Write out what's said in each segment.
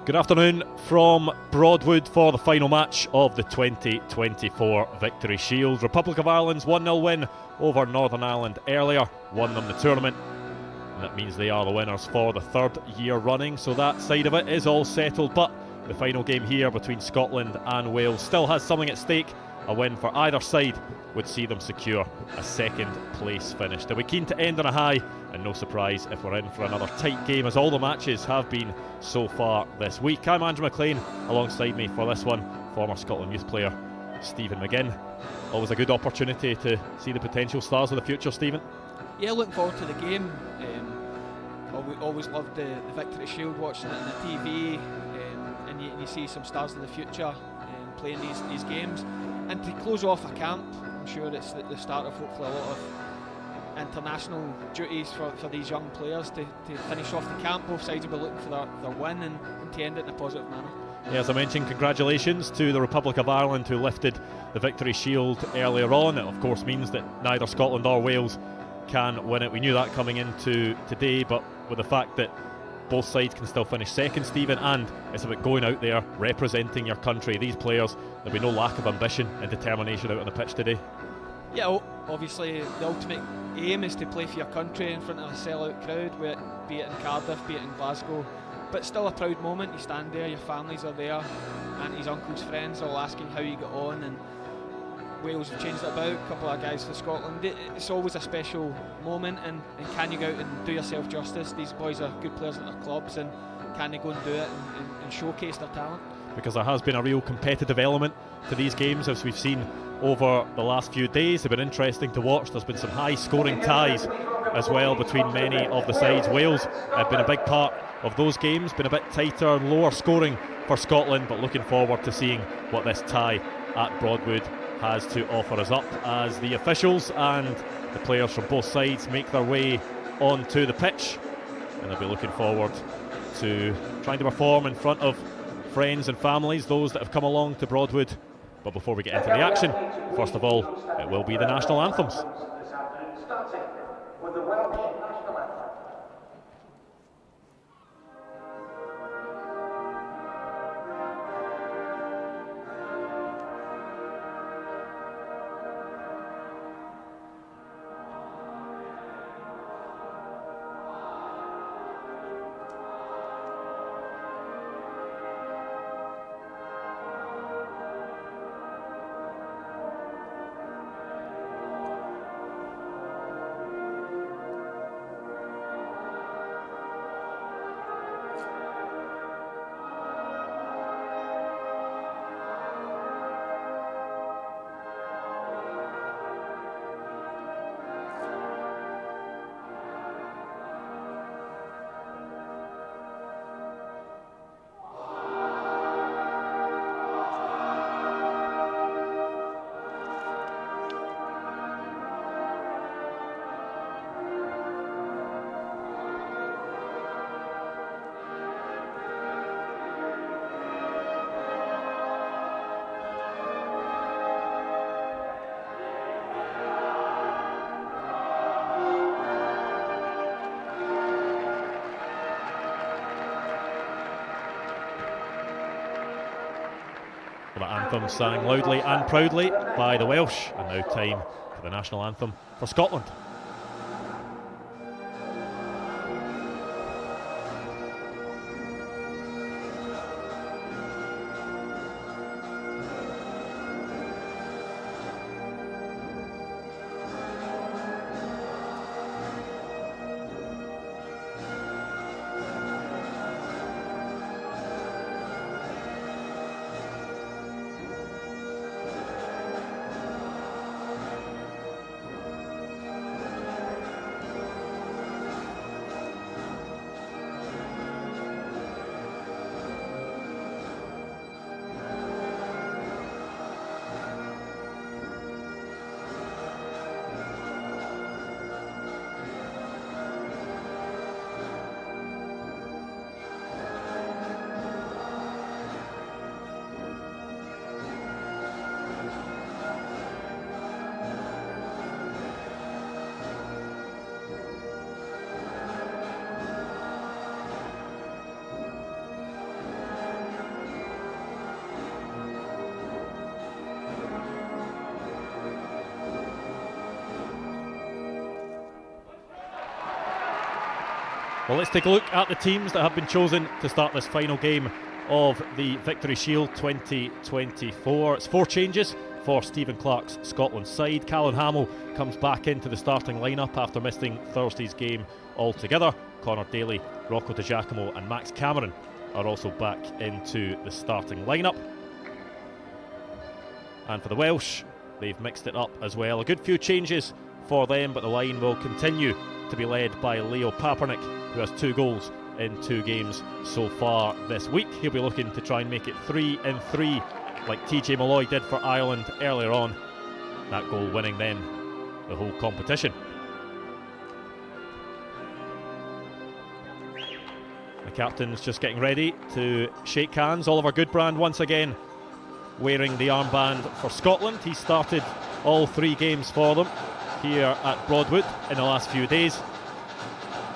Good afternoon from Broadwood for the final match of the 2024 Victory Shield. Republic of Ireland's 1-0 win over Northern Ireland earlier won them the tournament, and that means they are the winners for the third year running, so that side of it is all settled. But the final game here between Scotland and Wales still has something at stake. A win for either side would see them secure a second place finish. They'll be keen to end on a high, and no surprise if we're in for another tight game, as all the matches have been so far this week. I'm Andrew McLean, alongside me for this one, former Scotland youth player Stephen McGinn. Always a good opportunity to see the potential stars of the future, Stephen. Yeah, looking forward to the game. Always loved the Victory Shield, watching it on the TV, and you see some stars of the future playing these games. And to close off a camp, I'm sure it's the start of hopefully a lot of international duties for these young players to finish off the camp. Both sides will be looking for their win and to end it in a positive manner. Yeah, as I mentioned, congratulations to the Republic of Ireland who lifted the Victory Shield earlier on. It of course means that neither Scotland or Wales can win it. We knew that coming into today, but with the fact that both sides can still finish second, Stephen, and it's about going out there representing your country. These players, there'll be no lack of ambition and determination out on the pitch today. Yeah, obviously the ultimate aim is to play for your country in front of a sellout crowd, be it in Cardiff, be it in Glasgow, but still a proud moment. You stand there, your families are there, aunties, uncles, friends all asking how you get on, and Wales have changed it about, a couple of guys for Scotland. It's always a special moment, and can you go out and do yourself justice? These boys are good players at their clubs, and can they go and do it and showcase their talent? Because there has been a real competitive element to these games, as we've seen over the last few days. They've been interesting to watch. There's been some high scoring ties as well between many of the sides. Wales have been a big part of those games, been a bit tighter and lower scoring for Scotland, but looking forward to seeing what this tie at Broadwood has to offer us up as the officials and the players from both sides make their way onto the pitch, and they'll be looking forward to trying to perform in front of friends and families, those that have come along to Broadwood. But before we get into the action, first of all, it will be the national anthems. Starting with the Welsh national anthem. The anthem sang loudly and proudly by the Welsh, and now time for the national anthem for Scotland. Well, let's take a look at the teams that have been chosen to start this final game of the Victory Shield 2024. It's 4 changes for Stephen Clarke's Scotland side. Callum Hamill comes back into the starting lineup after missing Thursday's game altogether. Connor Daly, Rocco Di Giacomo and Max Cameron are also back into the starting lineup. And for the Welsh, they've mixed it up as well. A good few changes for them, but the line will continue to be led by Leo Papernick, who has 2 goals in 2 games so far this week. He'll be looking to try and make it 3 in 3 like TJ Malloy did for Ireland earlier on. That goal winning then the whole competition. The captain's just getting ready to shake hands. Oliver Goodbrand once again wearing the armband for Scotland. He started all 3 games for them here at Broadwood in the last few days.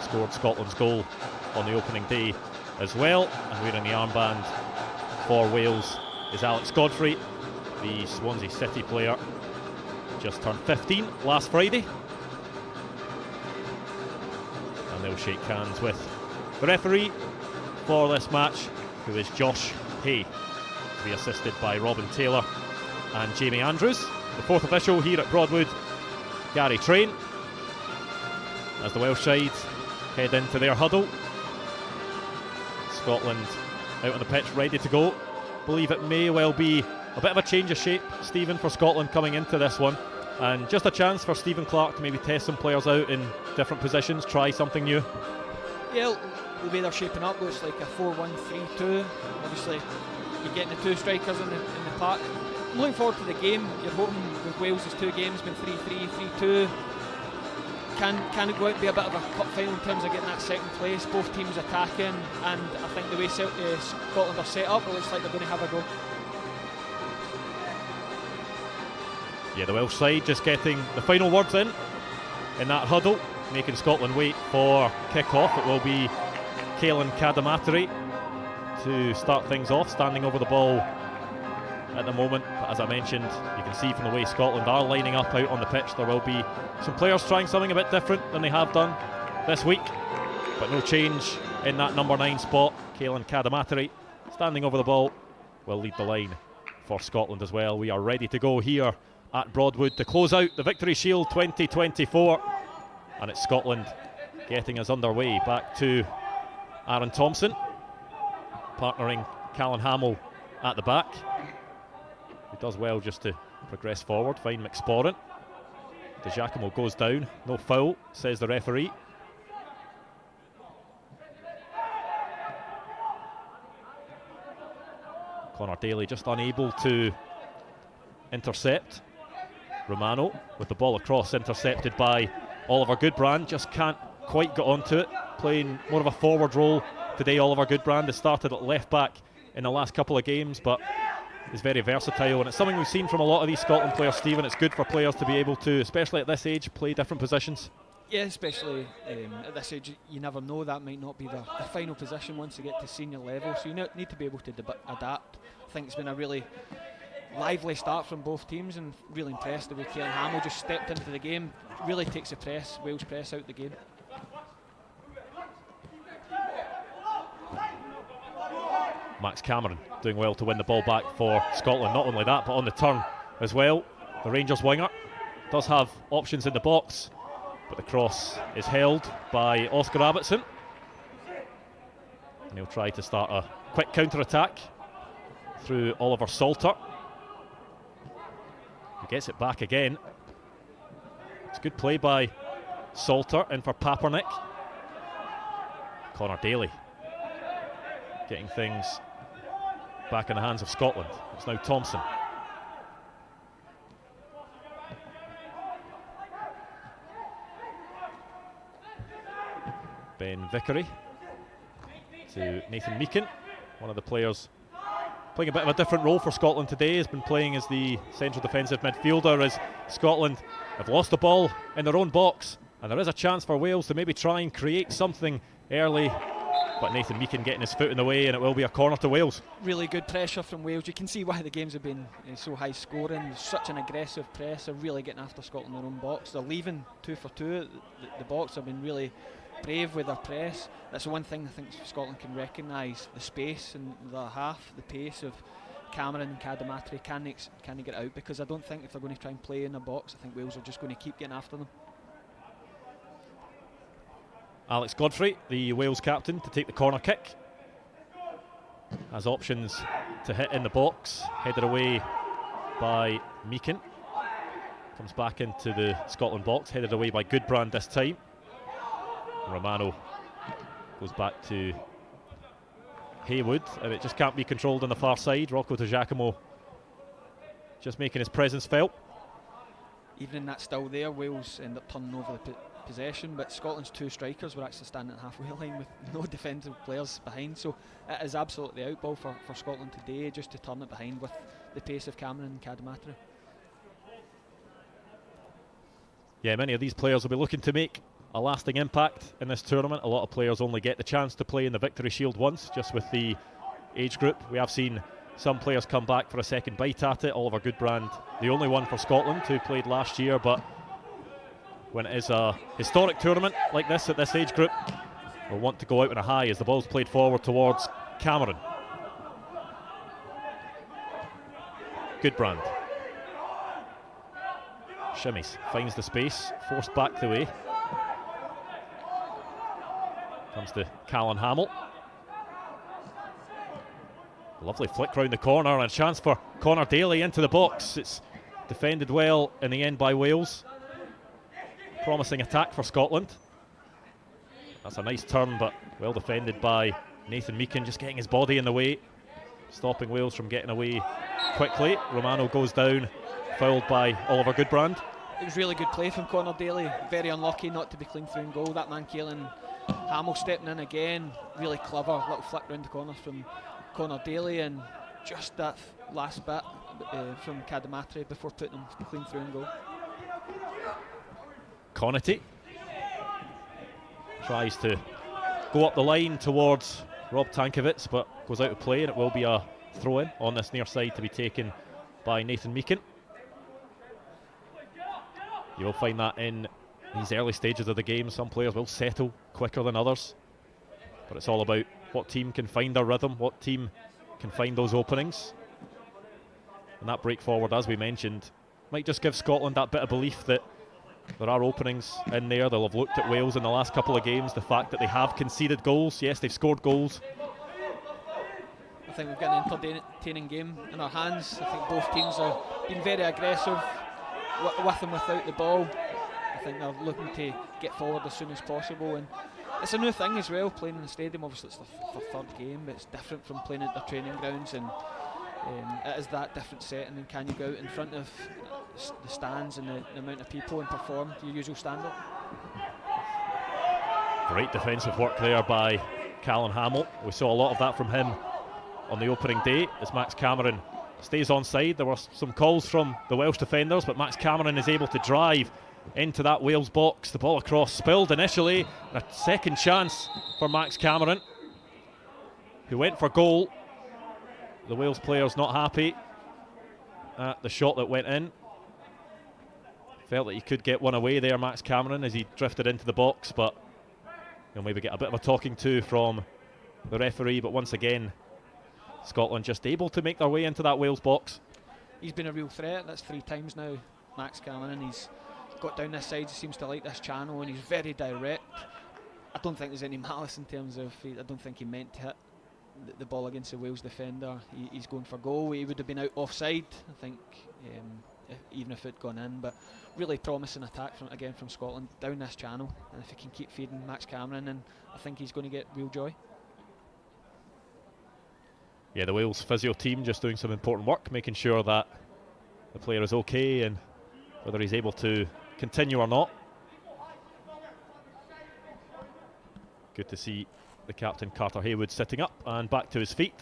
Scored Scotland's goal on the opening day as well. And wearing the armband for Wales is Alex Godfrey, the Swansea City player. Just turned 15 last Friday. And they'll shake hands with the referee for this match, who is Josh Hay, to be assisted by Robin Taylor and Jamie Andrews. The 4th official here at Broadwood, Gary Train, as the Welsh side head into their huddle. Scotland out on the pitch ready to go. Believe it may well be a bit of a change of shape, Stephen, for Scotland coming into this one, and just a chance for Stephen Clarke to maybe test some players out in different positions, try something new. Yeah, the way they're shaping up looks like a 4-1-3-2. Obviously you're getting the 2 strikers in the park. I'm looking forward to the game. You're hoping with Wales' 2 games been 3-3, 3-2. Can it go out and be a bit of a cup final in terms of getting that second place, both teams attacking, and I think the way Scotland are set up, it looks like they're going to have a go. Yeah, the Welsh side just getting the final words in that huddle, making Scotland wait for kick-off. It will be Caelan Cadamateri to start things off, standing over the ball at the moment. But as I mentioned, you can see from the way Scotland are lining up out on the pitch, there will be some players trying something a bit different than they have done this week. But no change in that number 9 spot. Caelan Cadamateri standing over the ball will lead the line for Scotland as well. We are ready to go here at Broadwood to close out the Victory Shield 2024. And it's Scotland getting us underway. Back to Aaron Thompson, partnering Callum Hamill at the back. He does well just to progress forward, find McSporran. Di Giacomo goes down, no foul, says the referee. Connor Daly just unable to intercept. Romano with the ball across, intercepted by Oliver Goodbrand, just can't quite get onto it. Playing more of a forward role today, Oliver Goodbrand has started at left back in the last couple of games, but is very versatile, and it's something we've seen from a lot of these Scotland players, Stephen. It's good for players to be able to, especially at this age, play different positions. Yeah, especially at this age, you never know, that might not be the final position once you get to senior level, so you need to be able to adapt. I think it's been a really lively start from both teams, and really impressed the way Caelan Hamill just stepped into the game, really takes the Wales press out the game. Max Cameron doing well to win the ball back for Scotland. Not only that, but on the turn as well. The Rangers winger does have options in the box, but the cross is held by Oscar Abbottson. And he'll try to start a quick counter-attack through Oliver Salter. He gets it back again. It's good play by Salter, in for Papernick. Connor Daly getting things back in the hands of Scotland. It's now Thompson. Ben Vickery to Nathan Meakin, one of the players playing a bit of a different role for Scotland today. Has been playing as the central defensive midfielder, as Scotland have lost the ball in their own box, and there is a chance for Wales to maybe try and create something early. But Nathan Meakin getting his foot in the way, and it will be a corner to Wales. Really good pressure from Wales. You can see why the games have been so high scoring. Such an aggressive press. They're really getting after Scotland in their own box. They're leaving 2 for 2 at the box. They've been really brave with their press. That's the one thing I think Scotland can recognise, the space in the half, the pace of Cameron and Cadamatri. Can they get out? Because I don't think if they're going to try and play in a box, I think Wales are just going to keep getting after them. Alex Godfrey, the Wales captain, to take the corner kick. Has options to hit in the box, headed away by Meakin. Comes back into the Scotland box, headed away by Goodbrand this time. Romano goes back to Haywood, and it just can't be controlled on the far side. Rocco De Giacomo just making his presence felt. Even in that still there, Wales end up turning over the possession, but Scotland's 2 strikers were actually standing at the halfway line with no defensive players behind, so it is absolutely out ball for Scotland today, just to turn it behind with the pace of Cameron and Cadamatri. Yeah, many of these players will be looking to make a lasting impact in this tournament. A lot of players only get the chance to play in the Victory Shield once, just with the age group. We have seen some players come back for a second bite at it. Oliver Goodbrand, the only one for Scotland who played last year, but when it is a historic tournament like this at this age group, we'll want to go out on a high as the ball's played forward towards Cameron. Goodbrand shimmies, finds the space, forced back the way. Comes to Callan Hamill. Lovely flick round the corner and a chance for Connor Daly into the box. It's defended well in the end by Wales. Promising attack for Scotland. That's a nice turn, but well defended by Nathan Meakin, just getting his body in the way, stopping Wales from getting away quickly. Romano goes down, fouled by Oliver Goodbrand. It was really good play from Connor Daly. Very unlucky not to be clean through in goal. That man Caelan Hamill stepping in again. Really clever little flick round the corner from Connor Daly, and just that last bit from Cadamatri before putting him clean through in goal. Connaughty tries to go up the line towards Rob Tankiewicz, but goes out of play, and it will be a throw-in on this near side to be taken by Nathan Meakin. You will find that in these early stages of the game, some players will settle quicker than others, but it's all about what team can find their rhythm, what team can find those openings. And that break forward, as we mentioned, might just give Scotland that bit of belief that there are openings in there. They'll have looked at Wales in the last couple of games, the fact that they have conceded goals. Yes, they've scored goals. I think we've got an entertaining game in our hands. I think both teams have been very aggressive with and without the ball. I think they're looking to get forward as soon as possible, and it's a new thing as well, playing in the stadium. Obviously it's the third game, but it's different from playing at their training grounds, and it is that different setting. And can you go out in front of the stands and the amount of people and perform your usual standard? Great defensive work there by Callan Hamill. We saw a lot of that from him on the opening day as Max Cameron stays onside. There were some calls from the Welsh defenders, but Max Cameron is able to drive into that Wales box. The ball across, spilled initially, and a second chance for Max Cameron, who went for goal. The Wales players not happy at the shot that went in. Felt that he could get one away there, Max Cameron, as he drifted into the box, but he'll maybe get a bit of a talking to from the referee. But once again, Scotland just able to make their way into that Wales box. He's been a real threat. That's 3 times now, Max Cameron. He's got down this side, he seems to like this channel, and he's very direct. I don't think there's any malice in terms of, I don't think he meant to hit the ball against the Wales defender. He's going for goal. He would have been out offside, I think, even if it had gone in. But really promising attack from Scotland down this channel, and if he can keep feeding Max Cameron, and I think he's going to get real joy. Yeah, the Wales physio team just doing some important work, making sure that the player is okay and whether he's able to continue or not. Good to see the captain, Carter Haywood, sitting up and back to his feet.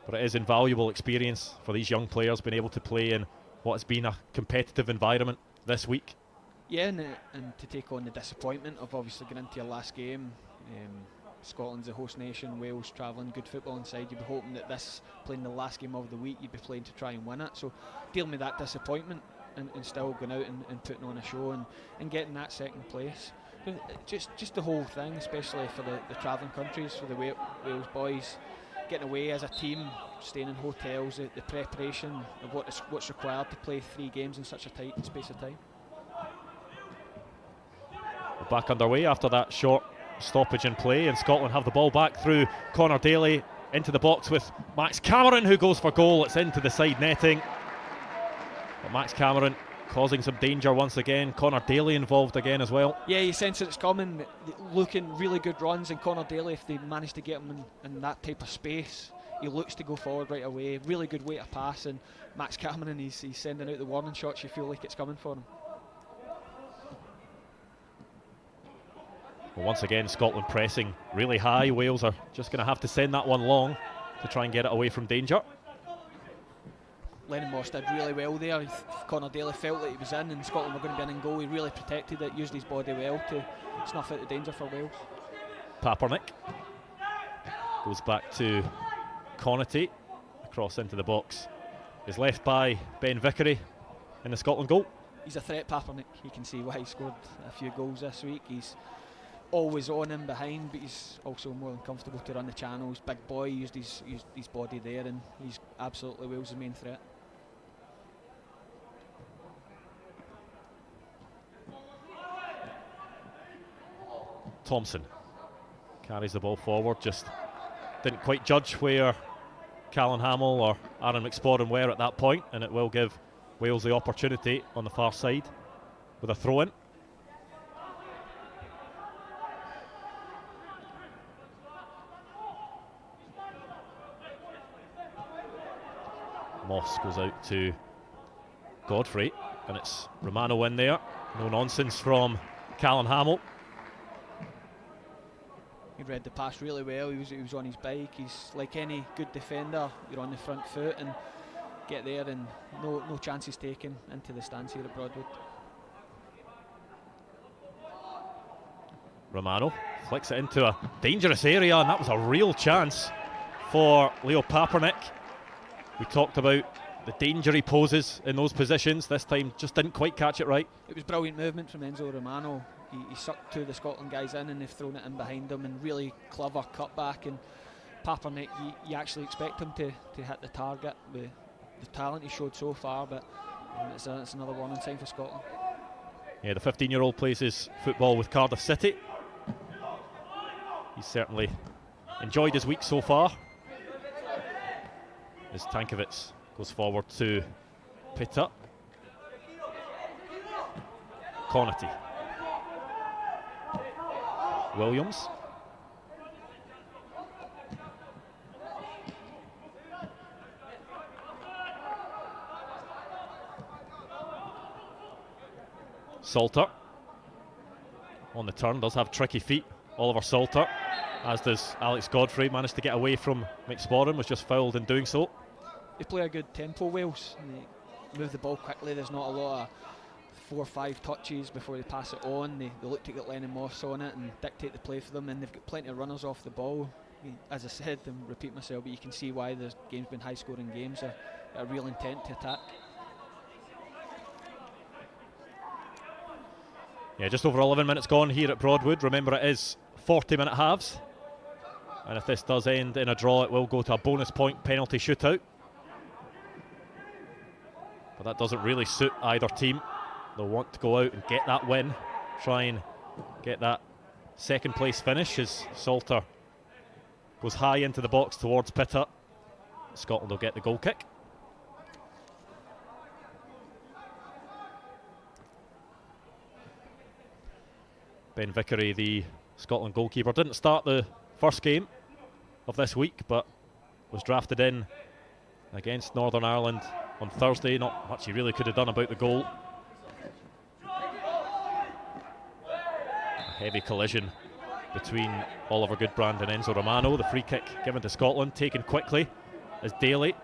But it is invaluable experience for these young players, being able to play in what has been a competitive environment this week. Yeah, and to take on the disappointment of obviously getting into your last game. Scotland's a host nation, Wales travelling, good football inside. You'd be hoping that this, playing the last game of the week, you'd be playing to try and win it. So dealing with that disappointment and still going out and putting on a show and getting that second place. Just the whole thing, especially for the travelling countries, for the Wales boys, getting away as a team, staying in hotels, the preparation of what's required to play 3 games in such a tight space of time. We're back underway after that short stoppage in play, and Scotland have the ball back through Connor Daly into the box with Max Cameron, who goes for goal. It's into the side netting, but Max Cameron causing some danger once again. Connor Daly involved again as well. Yeah, you sense it's coming, looking really good runs, and Connor Daly, if they manage to get him in that type of space, he looks to go forward right away. Really good way to pass, and Max Cameron, he's sending out the warning shots. You feel like it's coming for him. Well, once again, Scotland pressing really high. Wales are just going to have to send that one long to try and get it away from danger. Lennon Moss did really well there. Connor Daly felt that he was in and Scotland were going to be in goal. He really protected it, used his body well to snuff out the danger for Wales. Papernick goes back to Connaughty, across into the box. Is left by Ben Vickery in the Scotland goal. He's a threat, Papernick. You can see why he scored a few goals this week. He's always on in behind, but he's also more than comfortable to run the channels. Big boy, used his body there, and he's absolutely Wales' main threat. Thompson carries the ball forward, just didn't quite judge where Callan Hamill or Aaron McSporran were at that point, and it will give Wales the opportunity on the far side with a throw-in. Moss goes out to Godfrey, and it's Romano in there. No nonsense from Callan Hamill. He read the pass really well. He was on his bike. He's like any good defender. You're on the front foot and get there, and no chances taken into the stance here at Broadwood. Romano flicks it into a dangerous area, and that was a real chance for Leo Papernick. We talked about the danger he poses in those positions. This time just didn't quite catch it right. It was brilliant movement from Enzo Romano. He sucked 2 of the Scotland guys in, and they've thrown it in behind him, and really clever cutback. And Papernick, you actually expect him to hit the target with the talent he showed so far, but it's another warning sign for Scotland. Yeah, the 15-year-old plays his football with Cardiff City. He's certainly enjoyed his week so far. As Tankovic goes forward to Pitta. Connaughty. Williams. Salter on the turn, does have tricky feet, Oliver Salter, as does Alex Godfrey. Managed to get away from McSporran, was just fouled in doing so. They play a good tempo, Wales. They move the ball quickly. There's not a lot of 4 or 5 touches before they pass it on. They look to get Lennon Moss on it and dictate the play for them, and they've got plenty of runners off the ball. As I said and repeat myself, but you can see why the game's been high scoring games, a real intent to attack. Yeah, just over 11 minutes gone here at Broadwood. Remember, it is 40-minute halves, and if this does end in a draw, it will go to a bonus point penalty shootout. But that doesn't really suit either team. They'll want to go out and get that win, try and get that second place finish as Salter goes high into the box towards Pitta. Scotland will get the goal kick. Ben Vickery, the Scotland goalkeeper, didn't start the first game of this week, but was drafted in against Northern Ireland on Thursday. Not much he really could have done about the goal. A heavy collision between Oliver Goodbrand and Enzo Romano. The free kick given to Scotland, taken quickly as Daly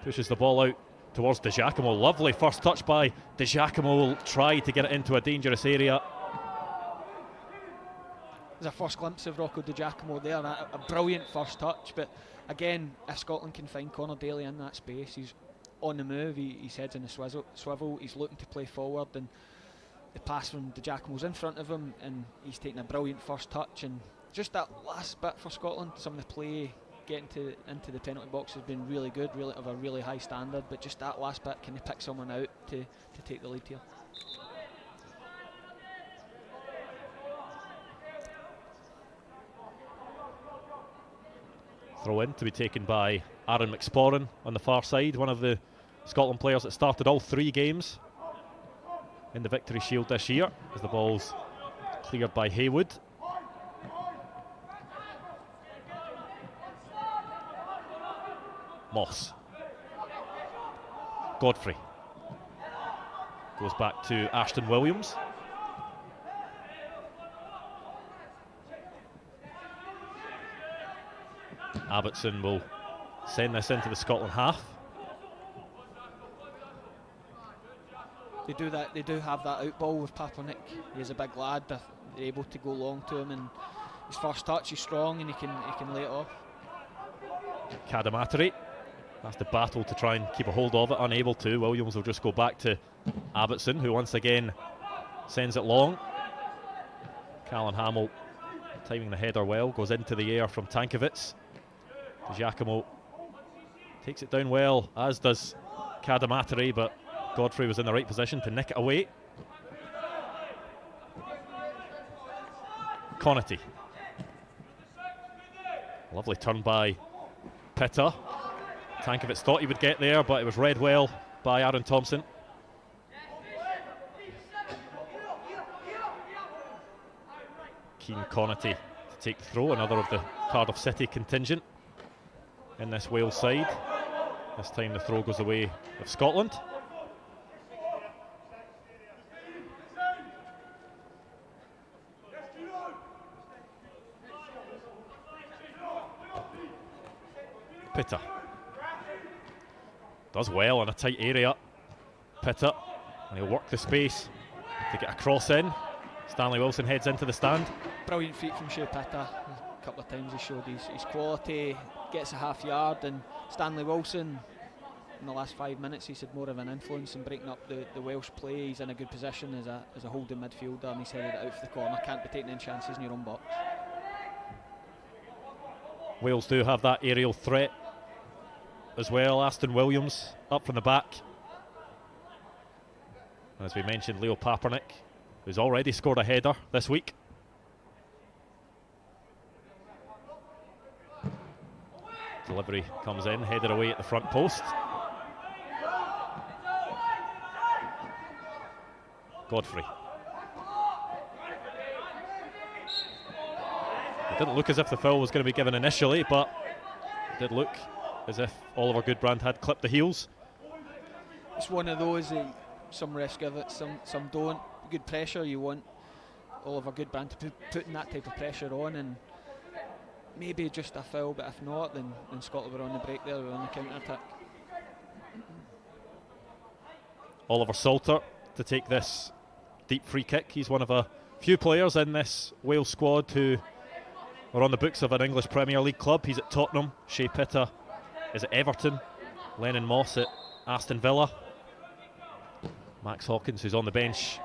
pushes the ball out towards De Giacomo. Lovely first touch by De Giacomo. Will try to get it into a dangerous area. There's a first glimpse of Rocco De Giacomo there, a brilliant first touch, but again, if Scotland can find Connor Daly in that space, he's on the move, his head's in the swivel, he's looking to play forward, and the pass from Di Giacomo's in front of him, and he's taking a brilliant first touch. And just that last bit for Scotland, some of the play getting into the penalty box has been really good, really of a really high standard, but just that last bit, can they pick someone out to take the lead here? Throw in to be taken by Aaron McSporran on the far side, one of the Scotland players that started all 3 games in the Victory Shield this year, as the ball's cleared by Haywood. Moss. Godfrey. Goes back to Ashton Williams. Abbottson will send this into the Scotland half. They do that. They do have that out ball with Papernick. He's a big lad. They're able to go long to him, and his first touch is strong, and he can lay it off. Cadamateri has to battle to try and keep a hold of it, unable to. Williams will just go back to Abbottson, who once again sends it long. Callan Hamill timing the header well, goes into the air from Tankovic. Giacomo takes it down well, as does Cadamateri, but Godfrey was in the right position to nick it away. Connaughty. Lovely turn by Pitta. Tankovic thought he would get there, but it was read well by Aaron Thompson. Keane Connaughty to take the throw, another of the Cardiff City contingent in this Wales side. This time the throw goes the way of Scotland. Pitta does well in a tight area. Pitta, and he'll work the space to get a cross in. Stanley Wilson heads into the stand. Brilliant feat from Shea Pitta. A couple of times he showed his quality, gets a half yard, and Stanley Wilson in the last 5 minutes he's had more of an influence in breaking up the Welsh play. He's in a good position as a holding midfielder, and he's headed it out for the corner. Can't be taking any chances in your own box. Wales do have that aerial threat as well. Aston Williams up from the back. As we mentioned, Leo Papernick, who's already scored a header this week. Delivery comes in, headed away at the front post. Godfrey. It didn't look as if the foul was going to be given initially, but it did look as if Oliver Goodbrand had clipped the heels. It's one of those, some refs give it, some don't. Good pressure, you want Oliver Goodbrand to putting that type of pressure on, and maybe just a foul, but if not, then Scotland were on the break there, they were on the counter-attack. Oliver Salter to take this deep free kick. He's one of a few players in this Wales squad who are on the books of an English Premier League club. He's at Tottenham. Shea Pitta is at Everton. Lennon Moss at Aston Villa. Max Hawkins, who's on the bench,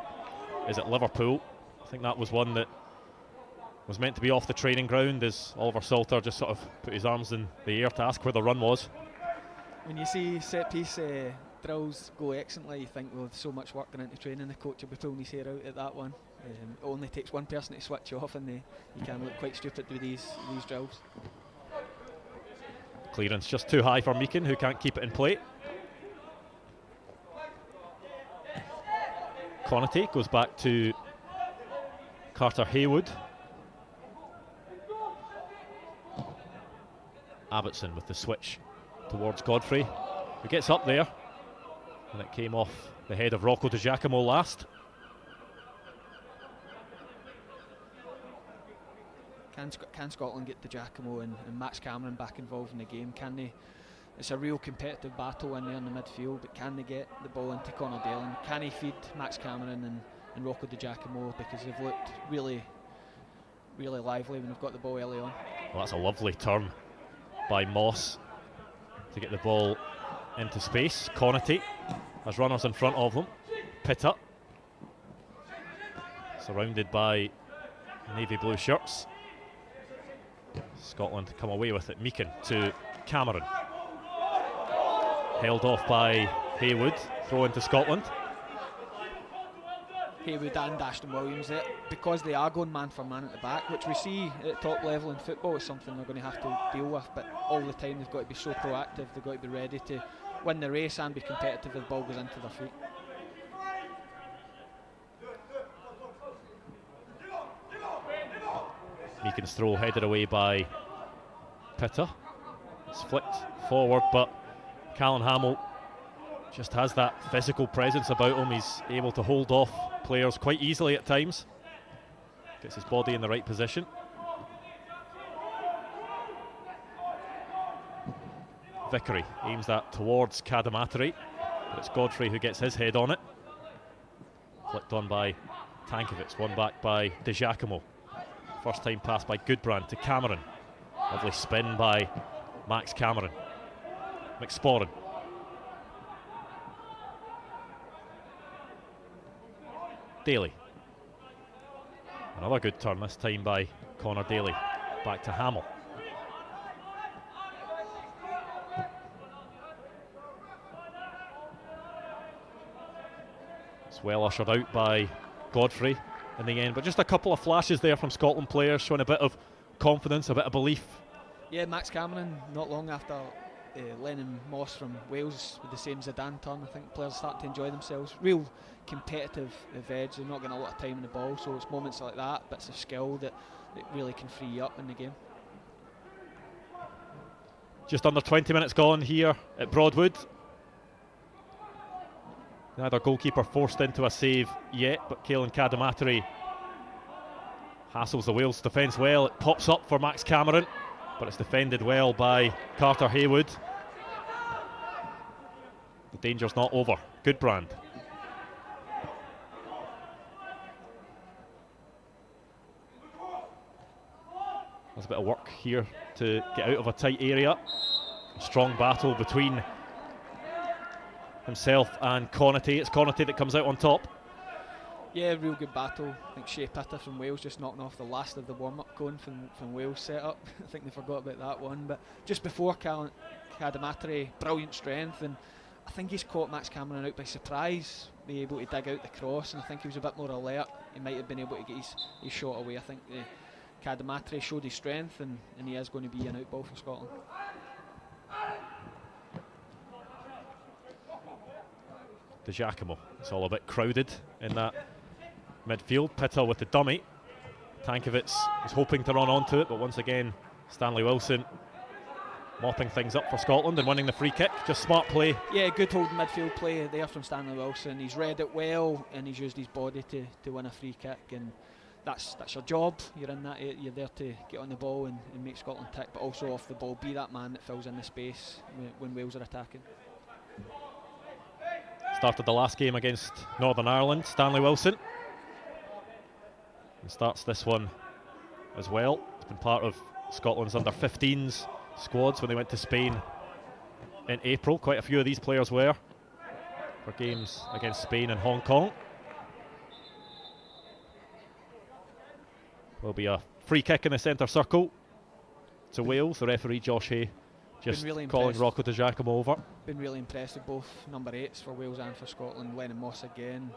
is at Liverpool. I think that was one that was meant to be off the training ground, as Oliver Salter just sort of put his arms in the air to ask where the run was. When you see set piece drills go excellently, you think, well, there's so much work going into training, the coach will be pulling his hair out at that one. It only takes one person to switch off, and you can look quite stupid with these drills. Clearance just too high for Meakin, who can't keep it in play. Connaughty goes back to Carter Haywood. Abbottson with the switch towards Godfrey, who gets up there, and it came off the head of Rocco Di Giacomo last. Can Scotland get Di Giacomo and Max Cameron back involved in the game? Can they? It's a real competitive battle in there in the midfield, but can they get the ball into Conor Dale, and can he feed Max Cameron and Rocco Di Giacomo, because they've looked really, really lively when they've got the ball early on. Well, that's a lovely turn by Moss to get the ball into space. Connaughton has runners in front of them. Pitta, surrounded by navy blue shirts. Scotland come away with it. Meakin to Cameron. Held off by Haywood. Throw into Scotland. Haywood and Ashton Williams there, because they are going man for man at the back, which we see at the top level in football is something they're going to have to deal with, but all the time they've got to be so proactive, they've got to be ready to win the race and be competitive if the ball goes into their feet. Meakin's throw headed away by Pitta. It's flicked forward, but Callan Hamill just has that physical presence about him. He's able to hold off players quite easily at times. Gets his body in the right position. Vickery aims that towards Cadamateri, but it's Godfrey who gets his head on it. Flicked on by Tankovic, won back by De Giacomo. First time pass by Goodbrand to Cameron. Lovely spin by Max Cameron. McSporran. Daly. Another good turn, this time by Connor Daly. Back to Hamill. It's well ushered out by Godfrey in the end, but just a couple of flashes there from Scotland players showing a bit of confidence, a bit of belief. Yeah, Max Cameron, not long after Lennon Moss from Wales with the same Zidane turn, I think players start to enjoy themselves. Real competitive edge, they're not getting a lot of time in the ball, so it's moments like that, bits of skill that really can free you up in the game. Just under 20 minutes gone here at Broadwood. Neither goalkeeper forced into a save yet, but Caelan Cadamateri hassles the Wales defence well. It pops up for Max Cameron, but it's defended well by Carter Haywood. The danger's not over. Goodbrand. There's a bit of work here to get out of a tight area. A strong battle between himself and Connaughton. It's Connaughton that comes out on top. Yeah, real good battle. I think Shea Pitta from Wales just knocking off the last of the warm-up cone from Wales set up. I think they forgot about that one. But just before Cadamateri, brilliant strength, and I think he's caught Max Cameron out by surprise, be able to dig out the cross, and I think he was a bit more alert. He might have been able to get his shot away. I think Cadamateri showed his strength, and he is going to be an out ball for Scotland. De Giacomo. It's all a bit crowded in that midfield. Pitta with the dummy. Tankovic was hoping to run onto it, but once again Stanley Wilson mopping things up for Scotland and winning the free kick. Just smart play. Yeah, good holding midfield play there from Stanley Wilson. He's read it well and he's used his body to win a free kick, and that's your job. You're in that, you're there to get on the ball and make Scotland tick, but also off the ball be that man that fills in the space when Wales are attacking. Started the last game against Northern Ireland, Stanley Wilson, and starts this one as well. He's been part of Scotland's under-15s squads when they went to Spain in April. Quite a few of these players were for games against Spain and Hong Kong. Will be a free kick in the centre circle to Wales. The referee Josh Hay just really calling Rocco De Giacomo over. Been really impressed with both number 8s for Wales and for Scotland. Lennon Moss again.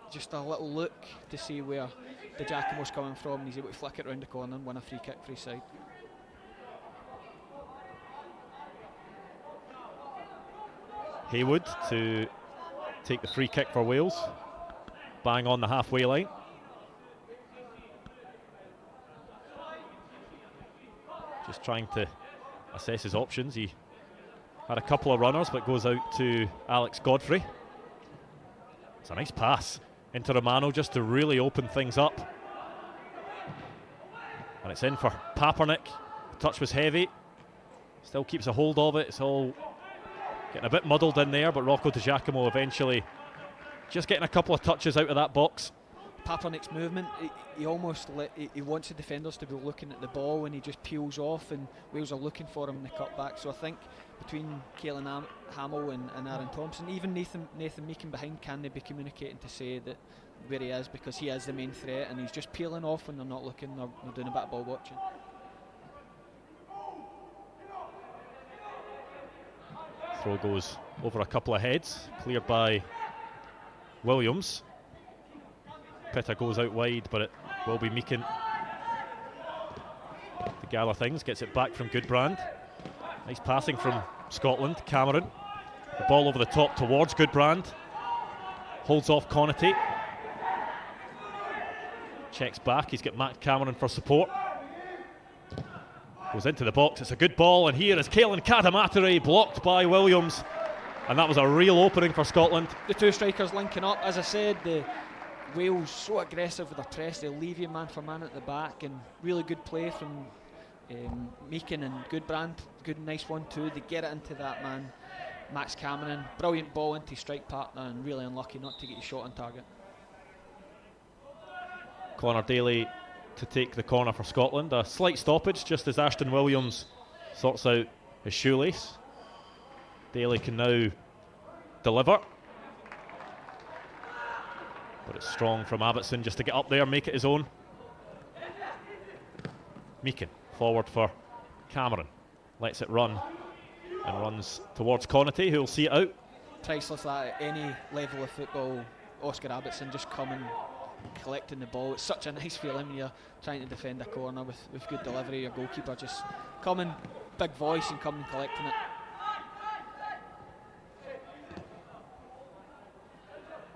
Just a little look to see where De Giacomo's coming from, and he's able to flick it round the corner and win a free kick for his side. Haywood to take the free kick for Wales. Bang on the halfway line. Just trying to assess his options. He had a couple of runners, but goes out to Alex Godfrey. It's a nice pass into Romano just to really open things up. And it's in for Papernick. The touch was heavy. Still keeps a hold of it. It's all getting a bit muddled in there, but Rocco De Giacomo eventually just getting a couple of touches out of that box Papernik's movement, he almost he wants the defenders to be looking at the ball, and he just peels off, and Wales are looking for him in the cutback. So I think between Caelan Hamill and Aaron Thompson, even Nathan Meakin behind, can they be communicating to say that where he is, because he is the main threat, and he's just peeling off when they're not looking, they're doing a bit of ball watching. Throw goes over a couple of heads, cleared by Williams. Pitta goes out wide, but it will be Meakin to gather things, gets it back from Goodbrand. Nice passing from Scotland. Cameron, the ball over the top towards Goodbrand, holds off Connaughton, checks back, he's got Matt Cameron for support, goes into the box, it's a good ball, and here is Caelan Cadamateri, blocked by Williams, and that was a real opening for Scotland. The two strikers linking up, as I said, the Wales so aggressive with their press, they leave you man for man at the back, and really good play from Meakin and Goodbrand. Good, nice 1-2. They get it into that man, Max Cameron. Brilliant ball into his strike partner, and really unlucky not to get his shot on target. Connor Daly to take the corner for Scotland. A slight stoppage just as Ashton Williams sorts out his shoelace. Daly can now deliver. But it's strong from Abbottson just to get up there, make it his own. Meakin forward for Cameron. Lets it run and runs towards Connaughton, who'll see it out. Priceless that at any level of football. Oscar Abbottson just coming, collecting the ball. It's such a nice feeling when you're trying to defend a corner with good delivery. Your goalkeeper just coming, big voice, and coming collecting it.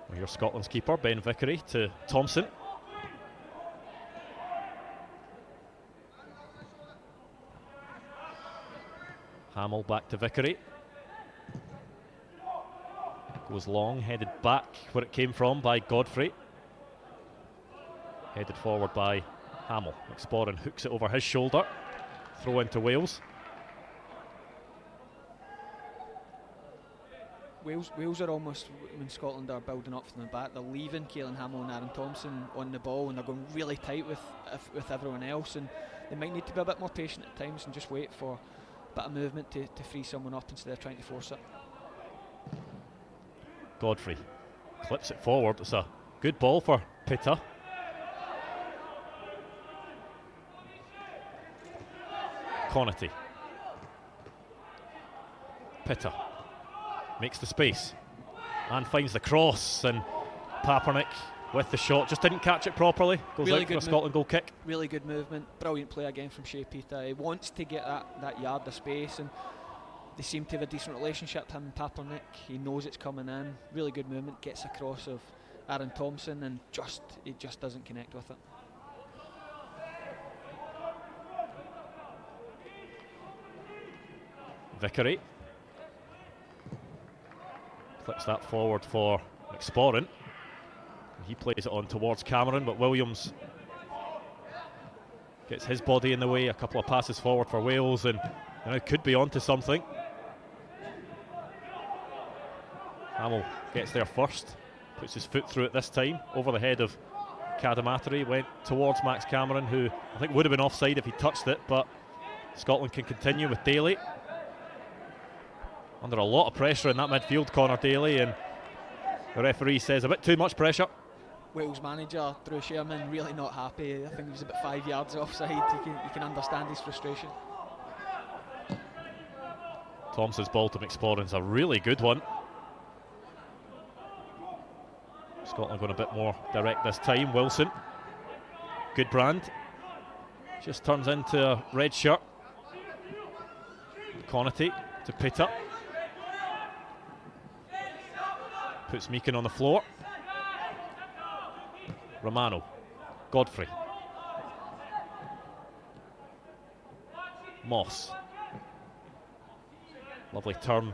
Well, here's Scotland's keeper, Ben Vickery, to Thompson. Hamill back to Vickery. Goes long, headed back where it came from by Godfrey. Headed forward by Hamill. McSporran hooks it over his shoulder. Throw into Wales. Wales are almost, when Scotland are building up from the back, they're leaving Caelan Hamill and Aaron Thompson on the ball, and they're going really tight with everyone else, and they might need to be a bit more patient at times and just wait for a bit of movement to free someone up instead of trying to force it. Godfrey clips it forward. It's a good ball for Pitta. Connaughton. Pitta makes the space and finds the cross, and Papernik with the shot just didn't catch it properly. Goes really out for a Scotland goal kick. Really good movement, brilliant play again from Shea Pitta. He wants to get that yard of space, and they seem to have a decent relationship, him and Papernik. He knows it's coming in. Really good movement, gets across of Aaron Thompson, and he just doesn't connect with it. Vickery flips that forward for McSporran. He plays it on towards Cameron, but Williams gets his body in the way. A couple of passes forward for Wales, and could be onto something. Hamill gets there first, puts his foot through it this time, over the head of Cadamateri, went towards Max Cameron, who I think would have been offside if he touched it, but Scotland can continue with Daly. Under a lot of pressure in that midfield, Connor Daly, and the referee says a bit too much pressure. Wales manager Drew Sherman really not happy. I think he was about 5 yards offside. You can understand his frustration. Thompson's ball to McSporran's a really good one. Scotland going a bit more direct this time. Wilson, Goodbrand, just turns into a red shirt. Connaughton to Pitta. Puts Meakin on the floor. Romano, Godfrey, Moss. Lovely turn,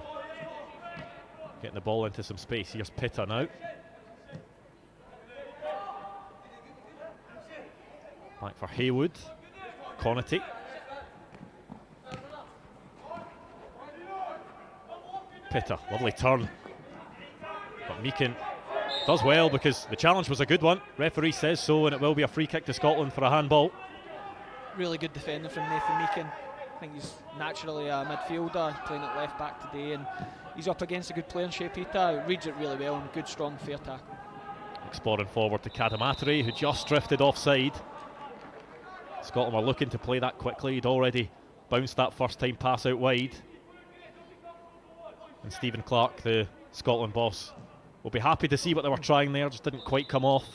getting the ball into some space. Here's Pitta now. Back for Haywood, Connaughton. Pitta, lovely turn. But Meakin Does well because the challenge was a good one. Referee says so, and it will be a free kick to Scotland for a handball. Really good defending from Nathan Meakin. I think he's naturally a midfielder, playing at left back today, and he's up against a good player in Shepita. Reads it really well, and good, strong, fair tackle. Exploring forward to Kadamatari, who just drifted offside. Scotland were looking to play that quickly. He'd already bounced that first time pass out wide. And Stephen Clark, the Scotland boss, will be happy to see what they were trying there, just didn't quite come off.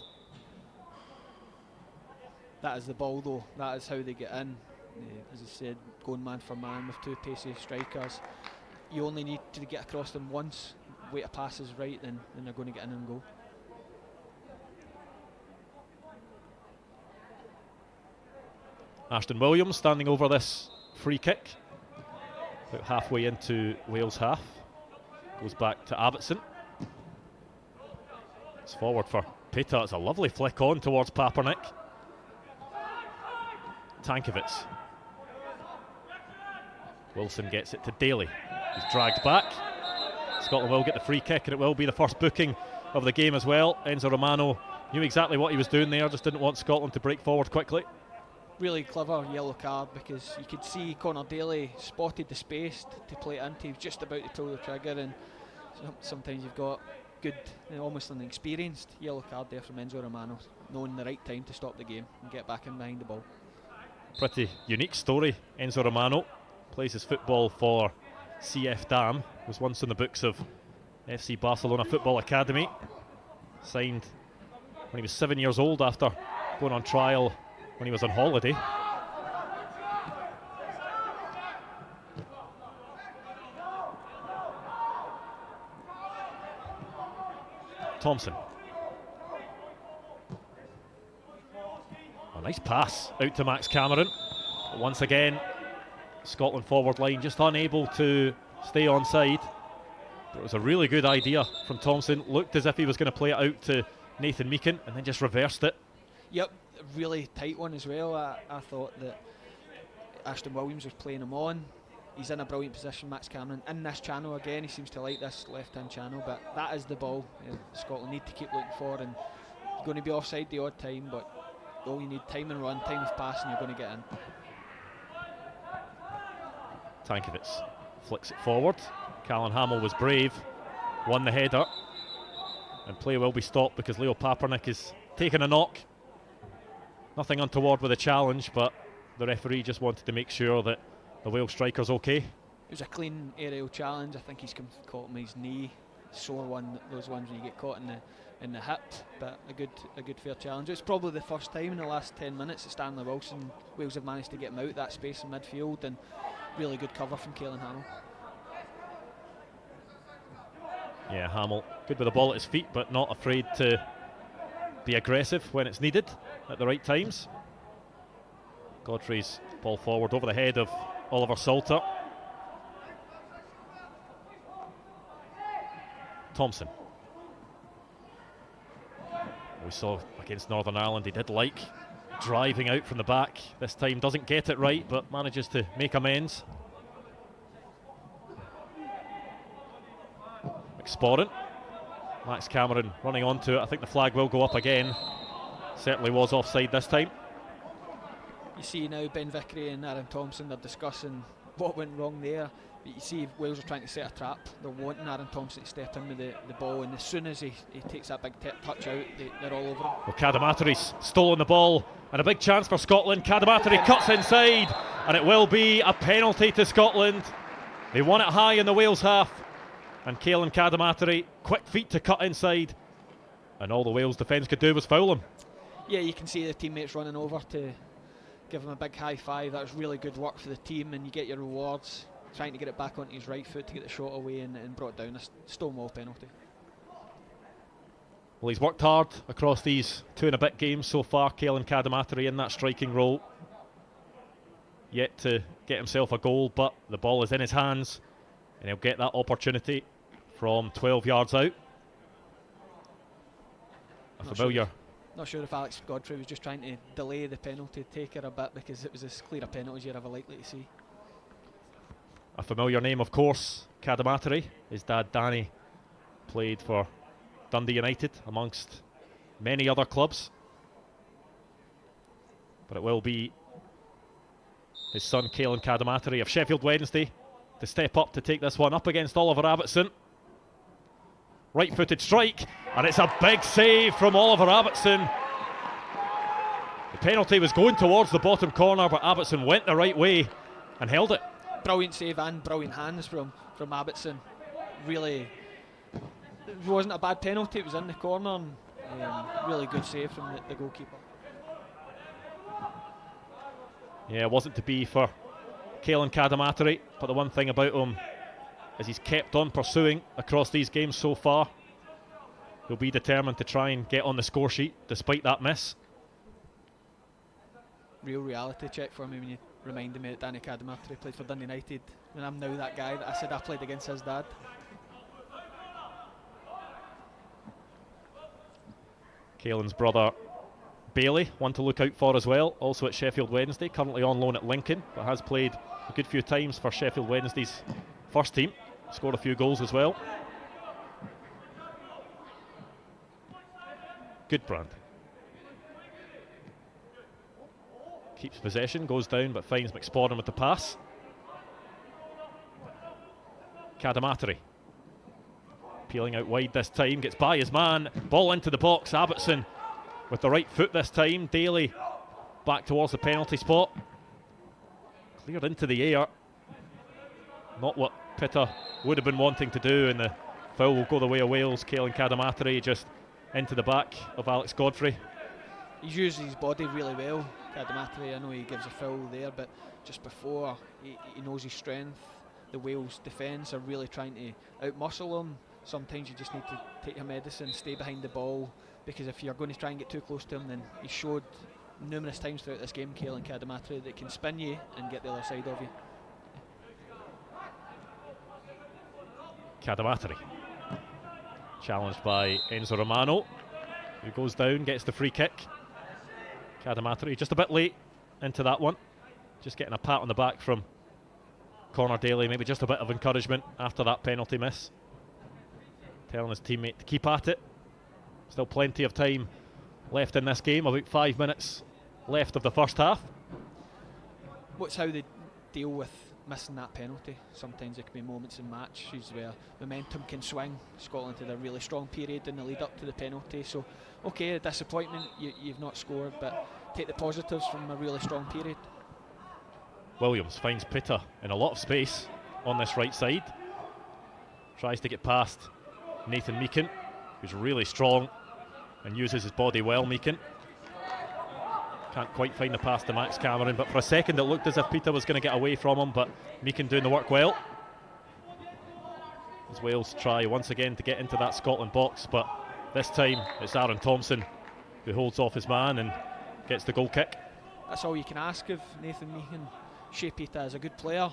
That is the ball though, that is how they get in. As I said, going man for man with two pacey strikers. You only need to get across them once, wait a pass is right, then they're going to get in and go. Ashton Williams standing over this free kick, about halfway into Wales half. Goes back to Abbottson. It's forward for Pita. It's a lovely flick on towards Papernick. Tankovic. Wilson gets it to Daly. He's dragged back. Scotland will get the free kick, and it will be the first booking of the game as well. Enzo Romano knew exactly what he was doing there, just didn't want Scotland to break forward quickly. Really clever yellow card, because you could see Connor Daly spotted the space to play it into. He was just about to pull the trigger, and sometimes you've got good, almost an experienced yellow card there from Enzo Romano, knowing the right time to stop the game and get back in behind the ball. Pretty unique story. Enzo Romano plays his football for CF Dam, was once in the books of FC Barcelona Football Academy. Signed when he was 7 years old after going on trial when he was on holiday. Thompson. A nice pass out to Max Cameron. But once again, Scotland forward line just unable to stay onside. But it was a really good idea from Thompson. Looked as if he was going to play it out to Nathan Meakin and then just reversed it. Yep, a really tight one as well. I thought that Ashton Williams was playing him on. He's in a brilliant position, Max Cameron, in this channel again. He seems to like this left-hand channel, but that is the ball Scotland need to keep looking for, and you're going to be offside the odd time, but all you need, time and run, time of pass, and you're going to get in. Tankovic flicks it forward. Callan Hamill was brave, won the header, and play will be stopped because Leo Papernick is taking a knock. Nothing untoward with the challenge, but the referee just wanted to make sure that the Wales striker's okay. It was a clean aerial challenge. I think he's caught him his knee, sore one. Those ones when you get caught in the hip, but a good fair challenge. It's probably the first time in the last 10 minutes that Stanley Wilson, Wales have managed to get him out that space in midfield, and really good cover from Caelan Hamill. Yeah, Hamill good with the ball at his feet, but not afraid to be aggressive when it's needed at the right times. Godfrey's ball forward over the head of Oliver Salter. Thompson. We saw against Northern Ireland he did like driving out from the back. This time doesn't get it right, but manages to make amends. McSporran. Max Cameron running onto it. I think the flag will go up again. Certainly was offside this time. You see now Ben Vickery and Aaron Thompson, they're discussing what went wrong there. But you see Wales are trying to set a trap. They're wanting Aaron Thompson to step in with the ball, and as soon as he takes that big touch out, they're all over him. Well, Kadamatari's stolen the ball, and a big chance for Scotland. Kadamatari cuts inside, and it will be a penalty to Scotland. They won it high in the Wales half, and Caelan Kadamatari, quick feet to cut inside, and all the Wales defence could do was foul him. Yeah, you can see the teammates running over to give him a big high five. That was really good work for the team, and you get your rewards. Trying to get it back onto his right foot to get the shot away, and brought down a stonewall penalty. Well, he's worked hard across these 2 and a bit games so far, Caelan Kadamatari, in that striking role. Yet to get himself a goal, but the ball is in his hands, and he'll get that opportunity from 12 yards out. Not sure if Alex Godfrey was just trying to delay the penalty taker a bit, because it was as clear a penalty as you're ever likely to see. A familiar name, of course, Kadamatari. His dad, Danny, played for Dundee United amongst many other clubs. But it will be his son Caelan Cadamatary of Sheffield Wednesday to step up to take this one up against Oliver Abbottson. Right-footed strike, and it's a big save from Oliver Abbottson. The penalty was going towards the bottom corner, but Abbottson went the right way and held it. Brilliant save and brilliant hands from Abbottson. Really, it wasn't a bad penalty, it was in the corner. And, really good save from the goalkeeper. Yeah, it wasn't to be for Caelan Cadamatary, but the one thing about him is he's kept on pursuing across these games so far. He'll be determined to try and get on the score sheet despite that miss. Real reality check for me when you reminded me that Danny Cadamatary played for Dundee United, and I'm now that guy that I said I played against his dad. Caelan's brother Bailey, one to look out for as well, also at Sheffield Wednesday, currently on loan at Lincoln, but has played a good few times for Sheffield Wednesday's first team, scored a few goals as well. Goodbrand keeps possession, goes down but finds McSporran with the pass. Cadamatary peeling out wide this time, gets by his man, ball into the box. Abbottson with the right foot this time. Daly back towards the penalty spot, cleared into the air, not what Pitta would have been wanting to do, and the foul will go the way of Wales. Caelan Cadamatary just into the back of Alex Godfrey. He's used his body really well, Cadamatary. I know he gives a foul there, but just before, he knows his strength. The Wales defence are really trying to outmuscle him. Sometimes you just need to take your medicine, stay behind the ball, because if you're going to try and get too close to him, then he showed numerous times throughout this game, Caelan Cadamatary, that can spin you and get the other side of you. Cadamatary challenged by Enzo Romano, who goes down, gets the free kick. Cadamatary just a bit late into that one, just getting a pat on the back from Connor Daly, maybe just a bit of encouragement after that penalty miss, telling his teammate to keep at it. Still plenty of time left in this game, about 5 minutes left of the first half. What's how they deal with missing that penalty? Sometimes there can be moments in matches where momentum can swing. Scotland had a really strong period in the lead up to the penalty, so okay, a disappointment, you've not scored, but take the positives from a really strong period. Williams finds Pitta in a lot of space on this right side, tries to get past Nathan Meakin, who's really strong and uses his body well. Meakin can't quite find the pass to Max Cameron, but for a second it looked as if Pitta was going to get away from him, but Meakin doing the work well. As Wales try once again to get into that Scotland box, but this time it's Aaron Thompson who holds off his man and gets the goal kick. That's all you can ask of Nathan Meakin. Shea Pitta is a good player,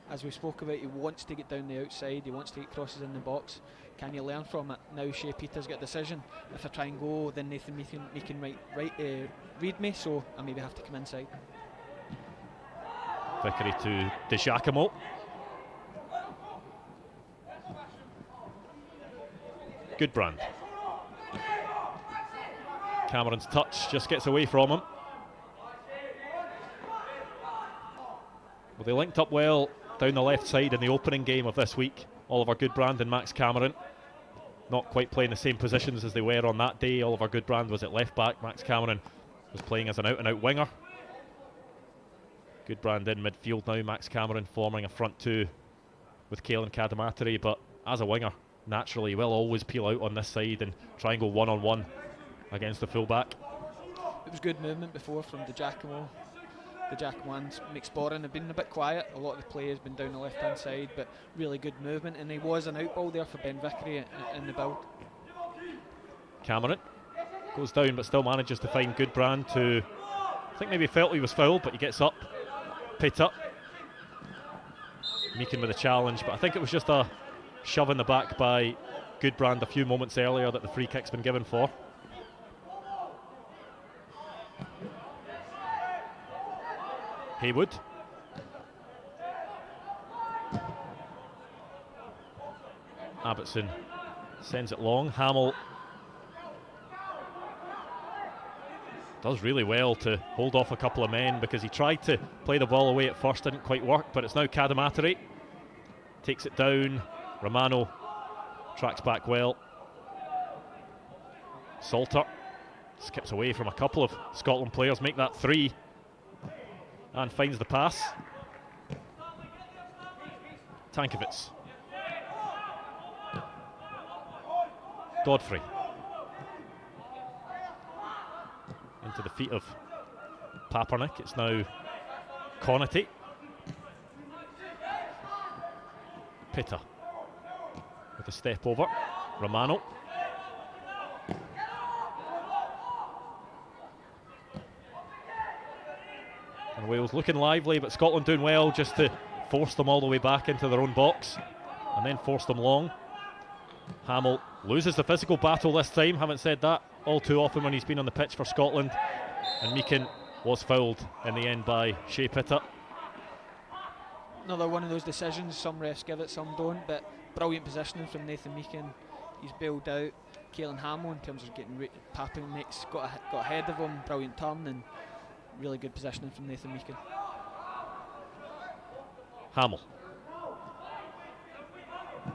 as we spoke about. He wants to get down the outside, he wants to get crosses in the box. Can you learn from it? Now Shea Pitta's got a decision. If I try and go, then Nathan Meakin might read me, so I maybe have to come inside. Vickery to Di Giacomo. Goodbrand. Cameron's touch just gets away from him. Well, they linked up well down the left side in the opening game of this week. Oliver Goodbrand and Max Cameron not quite playing the same positions as they were on that day. Oliver Goodbrand was at left back, Max Cameron was playing as an out-and-out winger. Goodbrand in midfield now, Max Cameron forming a front two with Caelan Cadamatary, but as a winger, naturally will always peel out on this side and try and go one-on-one against the full-back. It was good movement before from Di Giacomo. Di Giacomo and McSporran have been a bit quiet. A lot of the play has been down the left-hand side, but really good movement, and he was an outball there for Ben Vickery in the build. Cameron goes down but still manages to find Goodbrand, who I think maybe felt he was fouled, but he gets up. Pitta. Meakin with a challenge, but I think it was just a shove in the back by Goodbrand a few moments earlier that the free kick's been given for. Haywood. Abbottson sends it long. Hamill does really well to hold off a couple of men, because he tried to play the ball away at first, didn't quite work, but it's now Cadamateri. Takes it down, Romano tracks back well. Salter skips away from a couple of Scotland players, make that 3, and finds the pass. Tankovic. Godfrey. Into the feet of Papernick. It's now Connaughty. Pitta with a step over. Romano. And Wales looking lively, but Scotland doing well just to force them all the way back into their own box and then force them long. Hamill loses the physical battle this time, haven't said that all too often when he's been on the pitch for Scotland, and Meakin was fouled in the end by Shea Pitta. Another one of those decisions, some refs give it, some don't, but brilliant positioning from Nathan Meakin. He's bailed out Caelan Hamill in terms of getting Papernick's got ahead of him, brilliant turn, and really good positioning from Nathan Meakin. Hamill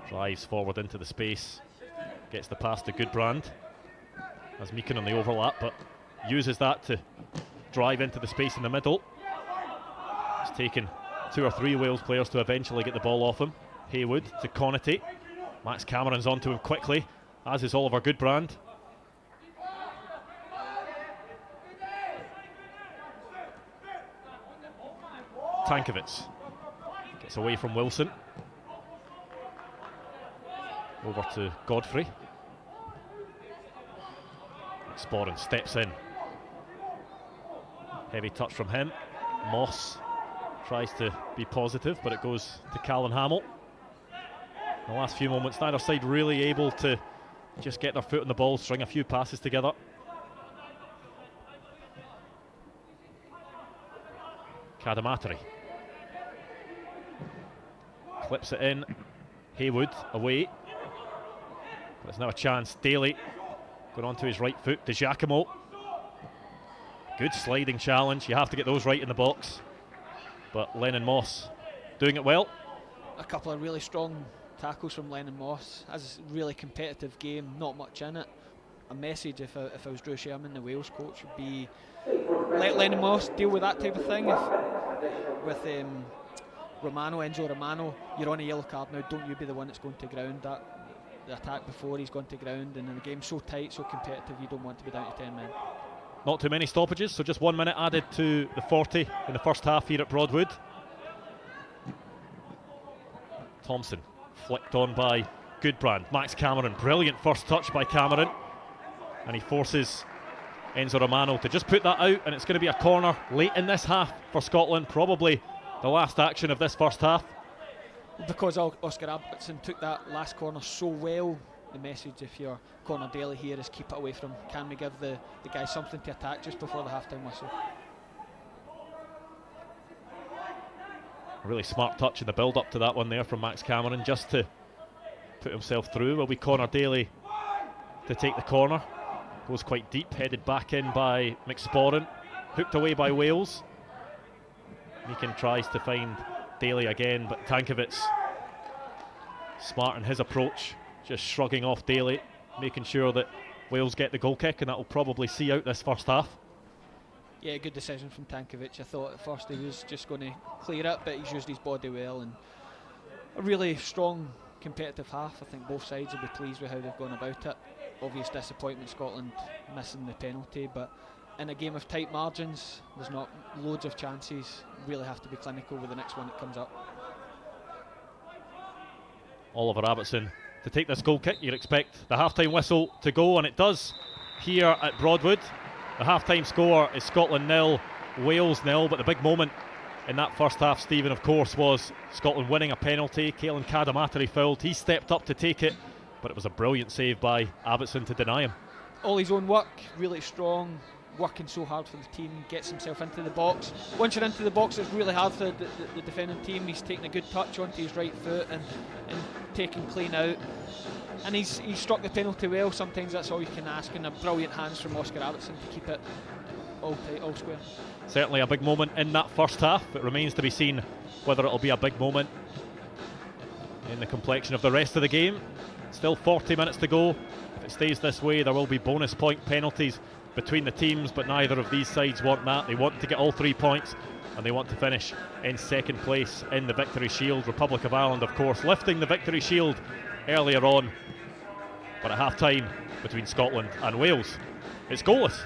drives forward into the space, gets the pass to Goodbrand, has Meakin on the overlap, but uses that to drive into the space in the middle. It's taken 2 or 3 Wales players to eventually get the ball off him. Haywood to Connaughty. Max Cameron's onto him quickly, as is Oliver Goodbrand. Tankovic gets away from Wilson. Over to Godfrey. Sporran steps in. Heavy touch from him. Moss tries to be positive, but it goes to Callan Hamill. In the last few moments, neither side really able to just get their foot on the ball, string a few passes together. Cadamateri clips it in. Haywood away. There's now a chance. Daly going on to his right foot to Giacomo. Good sliding challenge. You have to get those right in the box. But Lennon Moss doing it well. A couple of really strong tackles from Lennon Moss. As a really competitive game, not much in it. A message, if I was Drew Sherman, the Wales coach, would be let Lennon Moss deal with that type of thing. With Enzo Romano, you're on a yellow card now, don't you be the one that's going to ground that. The attack before he's gone to ground, and in the game's so tight, so competitive, you don't want to be down to 10 men. Not too many stoppages, so just 1 minute added to the 40 in the first half here at Broadwood. Thompson flicked on by Goodbrand. Max Cameron, brilliant first touch by Cameron, and he forces Enzo Romano to just put that out, and it's going to be a corner late in this half for Scotland, probably the last action of this first half. Because Oscar Albertson took that last corner so well, the message if you're Connor Daly here is keep it away from him. Can we give the guy something to attack just before the half-time whistle? A really smart touch in the build-up to that one there from Max Cameron, just to put himself through. Will be Connor Daly to take the corner. Goes quite deep, headed back in by McSporran. Hooked away by Wales. Meakin tries to find Daly again, but Tankovic smart in his approach, just shrugging off Daly, making sure that Wales get the goal kick, and that will probably see out this first half. Yeah, good decision from Tankovic. I thought at first he was just going to clear it, but he's used his body well, and a really strong competitive half. I think both sides will be pleased with how they've gone about it. Obvious disappointment Scotland missing the penalty, but in a game of tight margins, there's not loads of chances. Really have to be clinical with the next one that comes up. Oliver Abbottson to take this goal kick. You'd expect the half-time whistle to go, and it does here at Broadwood. The half-time score is Scotland 0, Wales 0, but the big moment in that first half, Stephen, of course, was Scotland winning a penalty. Caelan Cadamateri fouled. He stepped up to take it, but it was a brilliant save by Abbottson to deny him. All his own work, really strong, working so hard for the team, gets himself into the box. Once you're into the box, it's really hard for the defending team. He's taking a good touch onto his right foot and taking clean out. And he's struck the penalty well. Sometimes that's all you can ask, and a brilliant hands from Oscar Albertson to keep it. all tight, all square. Certainly a big moment in that first half. It remains to be seen whether it'll be a big moment in the complexion of the rest of the game. Still 40 minutes to go. If it stays this way, there will be bonus point penalties between the teams, but neither of these sides want that. They want to get all 3 points, and they want to finish in second place in the Victory Shield. Republic of Ireland, of course, lifting the Victory Shield earlier on, but at half-time between Scotland and Wales, it's goalless.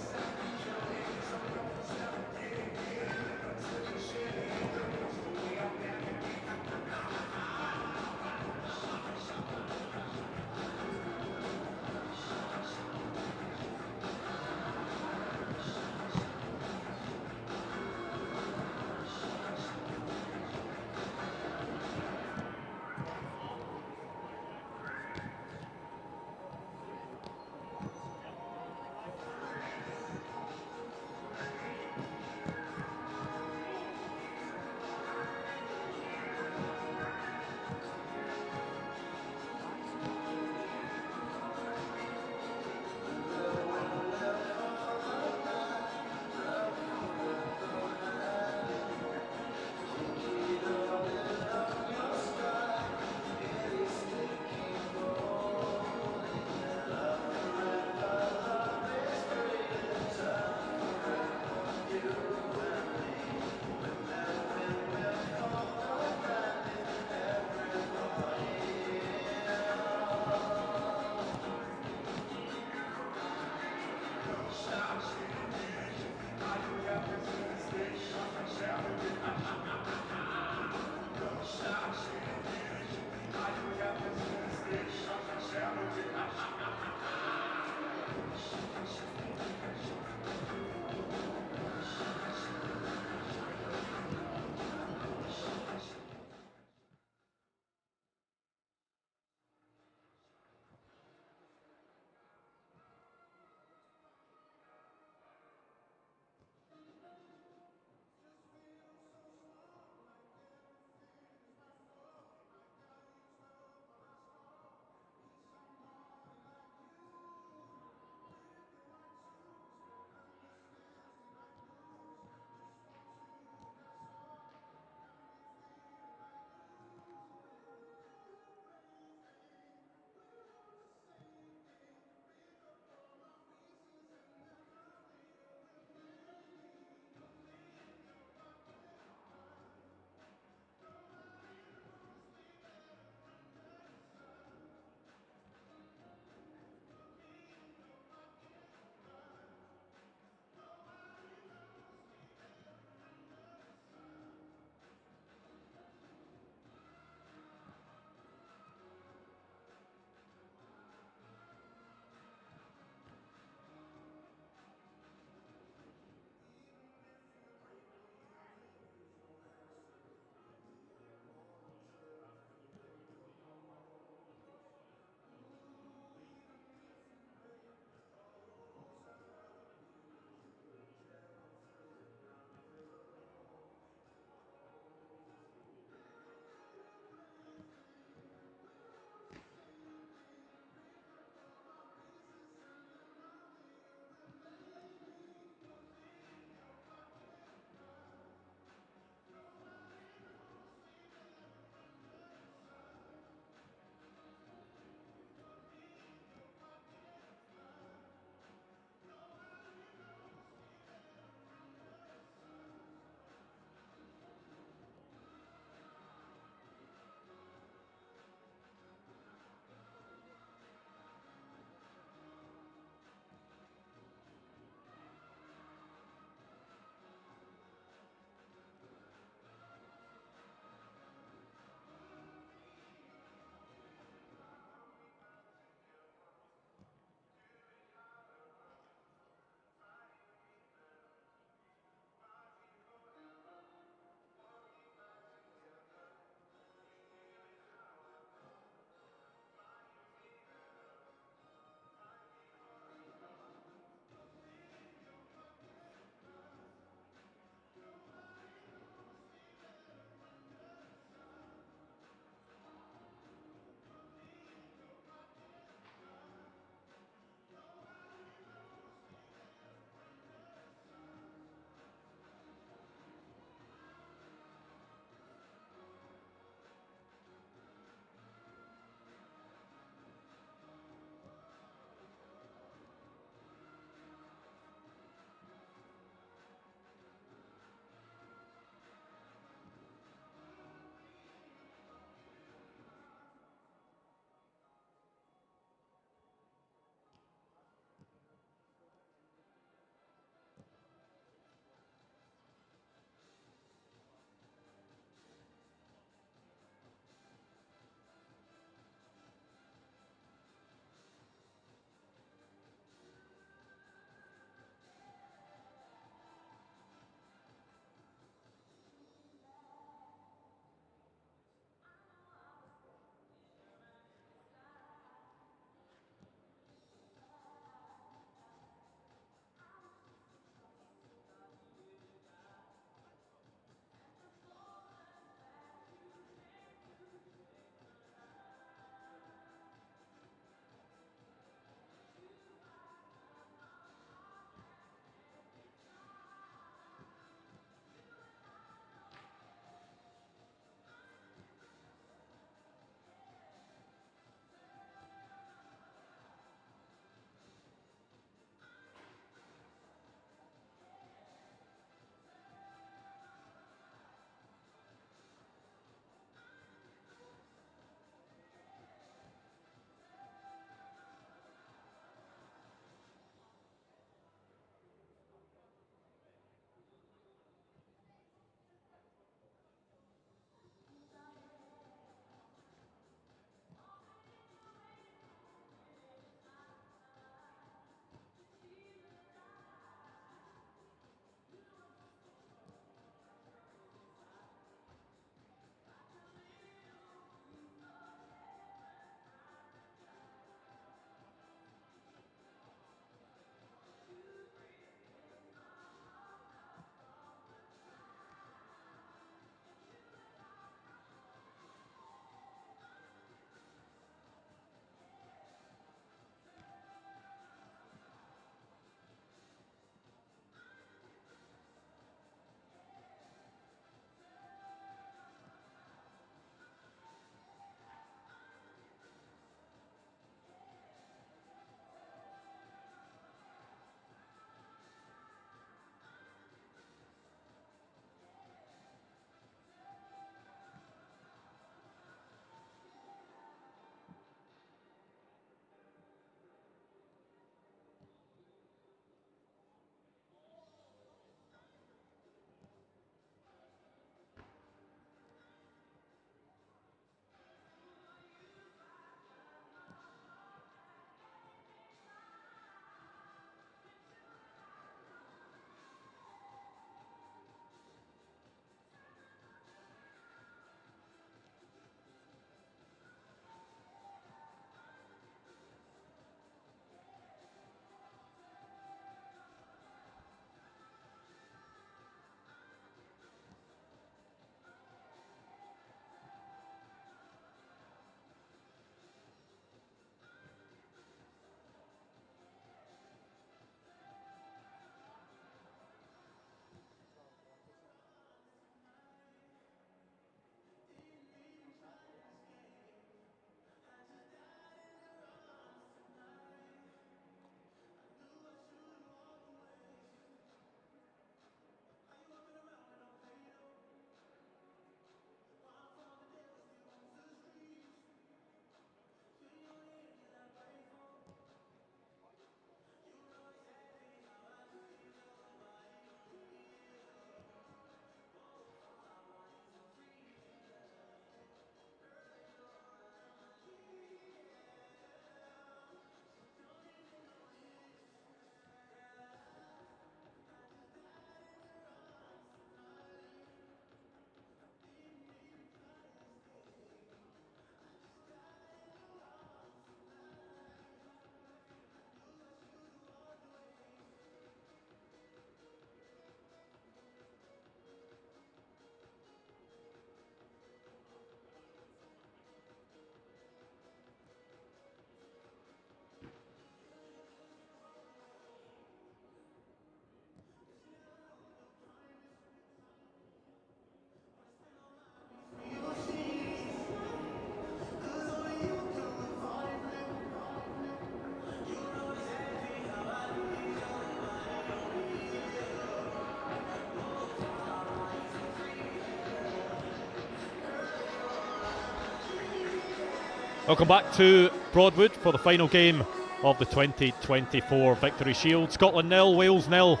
Welcome back to Broadwood for the final game of the 2024 Victory Shield. Scotland 0, Wales 0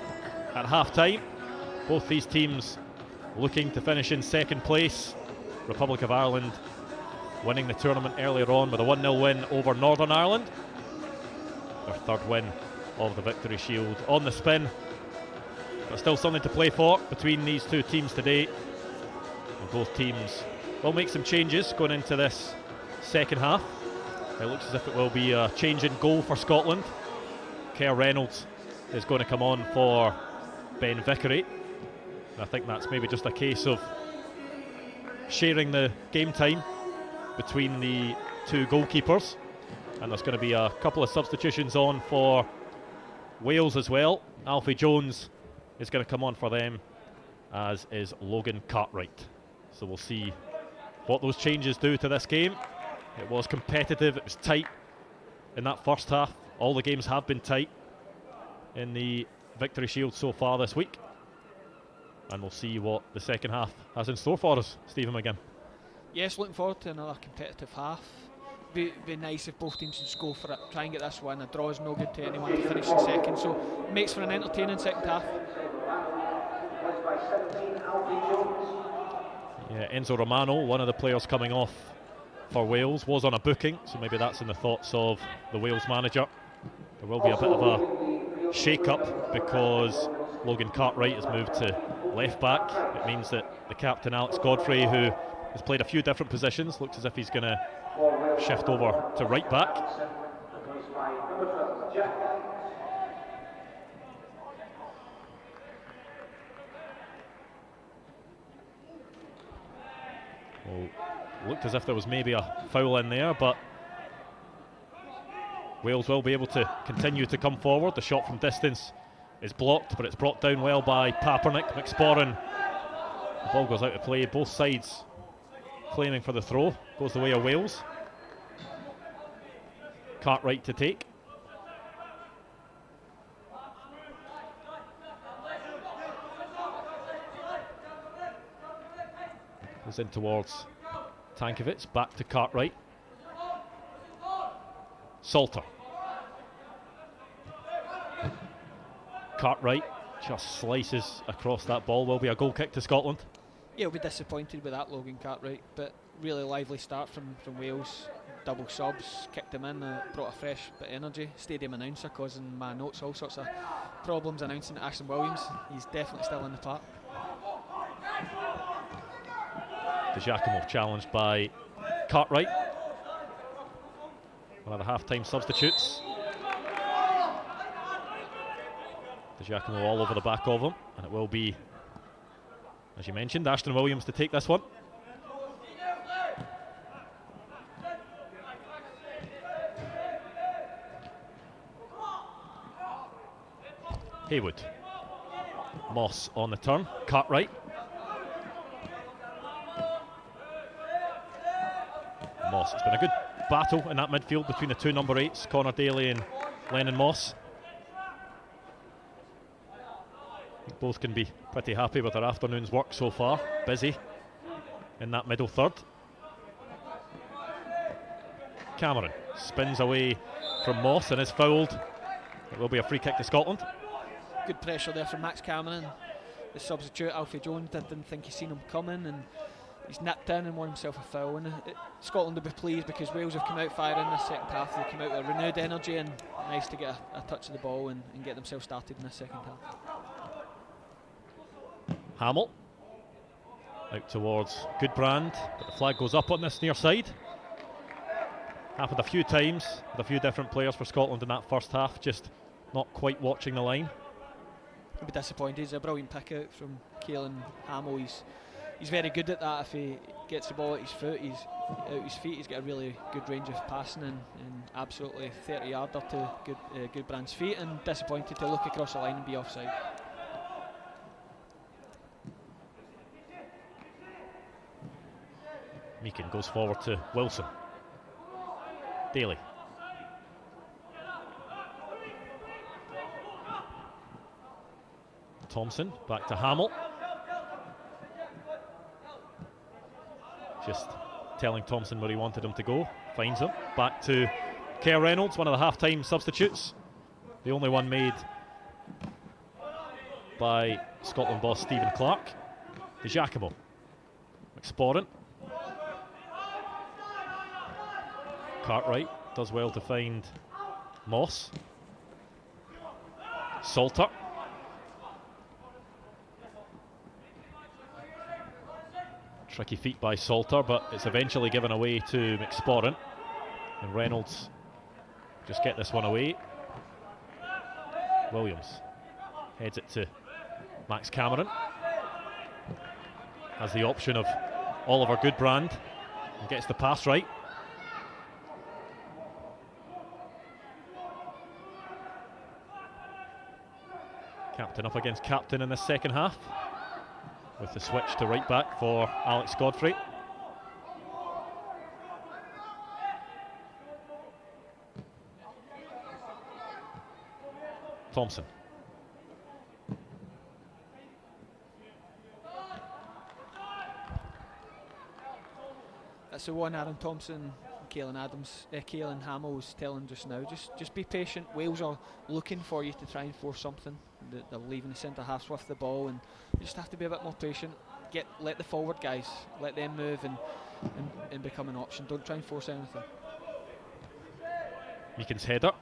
at half-time. Both these teams looking to finish in second place. Republic of Ireland winning the tournament earlier on with a 1-0 win over Northern Ireland. Their third win of the Victory Shield on the spin. But still something to play for between these two teams today. And both teams will make some changes going into this second half. It looks as if it will be a change in goal for Scotland. Kerr Reynolds is going to come on for Ben Vickery. I think that's maybe just a case of sharing the game time between the two goalkeepers. And there's going to be a couple of substitutions on for Wales as well. Alfie Jones is going to come on for them, as is Logan Cartwright. So we'll see what those changes do to this game. It was competitive, it was tight in that first half. All the games have been tight in the Victory Shield so far this week. And we'll see what the second half has in store for us. Stephen McGinn. Yes, looking forward to another competitive half. Be nice if both teams just go for it, try and get this win. A draw is no good to anyone to finish in second, so it makes for an entertaining second half. Yeah, Enzo Romano, one of the players coming off for Wales, was on a booking, so maybe that's in the thoughts of the Wales manager. There will be a bit of a shake-up because Logan Cartwright has moved to left back. It means that the captain Alex Godfrey, who has played a few different positions, looks as if he's going to shift over to right back. Well, looked as if there was maybe a foul in there, but Wales will be able to continue to come forward. The shot from distance is blocked, but it's brought down well by Papernick. McSporran, the ball goes out of play. Both sides claiming for the throw. Goes the way of Wales. Cartwright to take. Goes in towards Tankovic, back to Cartwright. Salter. Cartwright just slices across that ball. Will be a goal kick to Scotland. Yeah, we'll be disappointed with that, Logan Cartwright, but really lively start from Wales. Double subs, kicked him in, brought a fresh bit of energy. Stadium announcer causing my notes all sorts of problems announcing Ashton Williams. He's definitely still in the park. Giacomo challenged by Cartwright. One of the half-time substitutes. Giacomo all over the back of him, and it will be, as you mentioned, Ashton Williams to take this one. Haywood. Moss on the turn. Cartwright. Moss. It's been a good battle in that midfield between the two number 8s, Connor Daly and Lennon Moss. I think both can be pretty happy with their afternoon's work so far. Busy in that middle third. Cameron spins away from Moss and is fouled. It will be a free kick to Scotland. Good pressure there from Max Cameron. The substitute, Alfie Jones, didn't think he'd seen him coming, and he's nipped in and won himself a foul. And Scotland will be pleased because Wales have come out firing in the second half. They've come out with renewed energy, and nice to get a touch of the ball and get themselves started in the second half. Hamill out towards Goodbrand, but the flag goes up on this near side. Happened a few times with a few different players for Scotland in that first half, just not quite watching the line. He'll be disappointed. It's a brilliant pick out from Caelan Hamill. He's very good at that. If he gets the ball at his foot, he's got a really good range of passing, and absolutely 30-yarder to Goodbrand's feet, and disappointed to look across the line and be offside. Meakin goes forward to Wilson. Daly. Thompson back to Hamill. Just telling Thompson where he wanted him to go. Finds him. Back to Kerr Reynolds, one of the half-time substitutes. The only one made by Scotland boss Stephen Clark. De Giacomo. McSporran. Cartwright does well to find Moss. Salter. Tricky feet by Salter, but it's eventually given away to McSporran. And Reynolds just get this one away. Williams heads it to Max Cameron. Has the option of Oliver Goodbrand and gets the pass right. Captain up against captain in the second half, with the switch to right back for Alex Godfrey. Thompson. That's the one Aaron Thompson, Caelan Hamill was telling just now. Just be patient. Wales are looking for you to try and force something. They're leaving the centre halves with the ball, and you just have to be a bit more patient. Let the forward guys, let them move and become an option. Don't try and force anything. Meakin's header.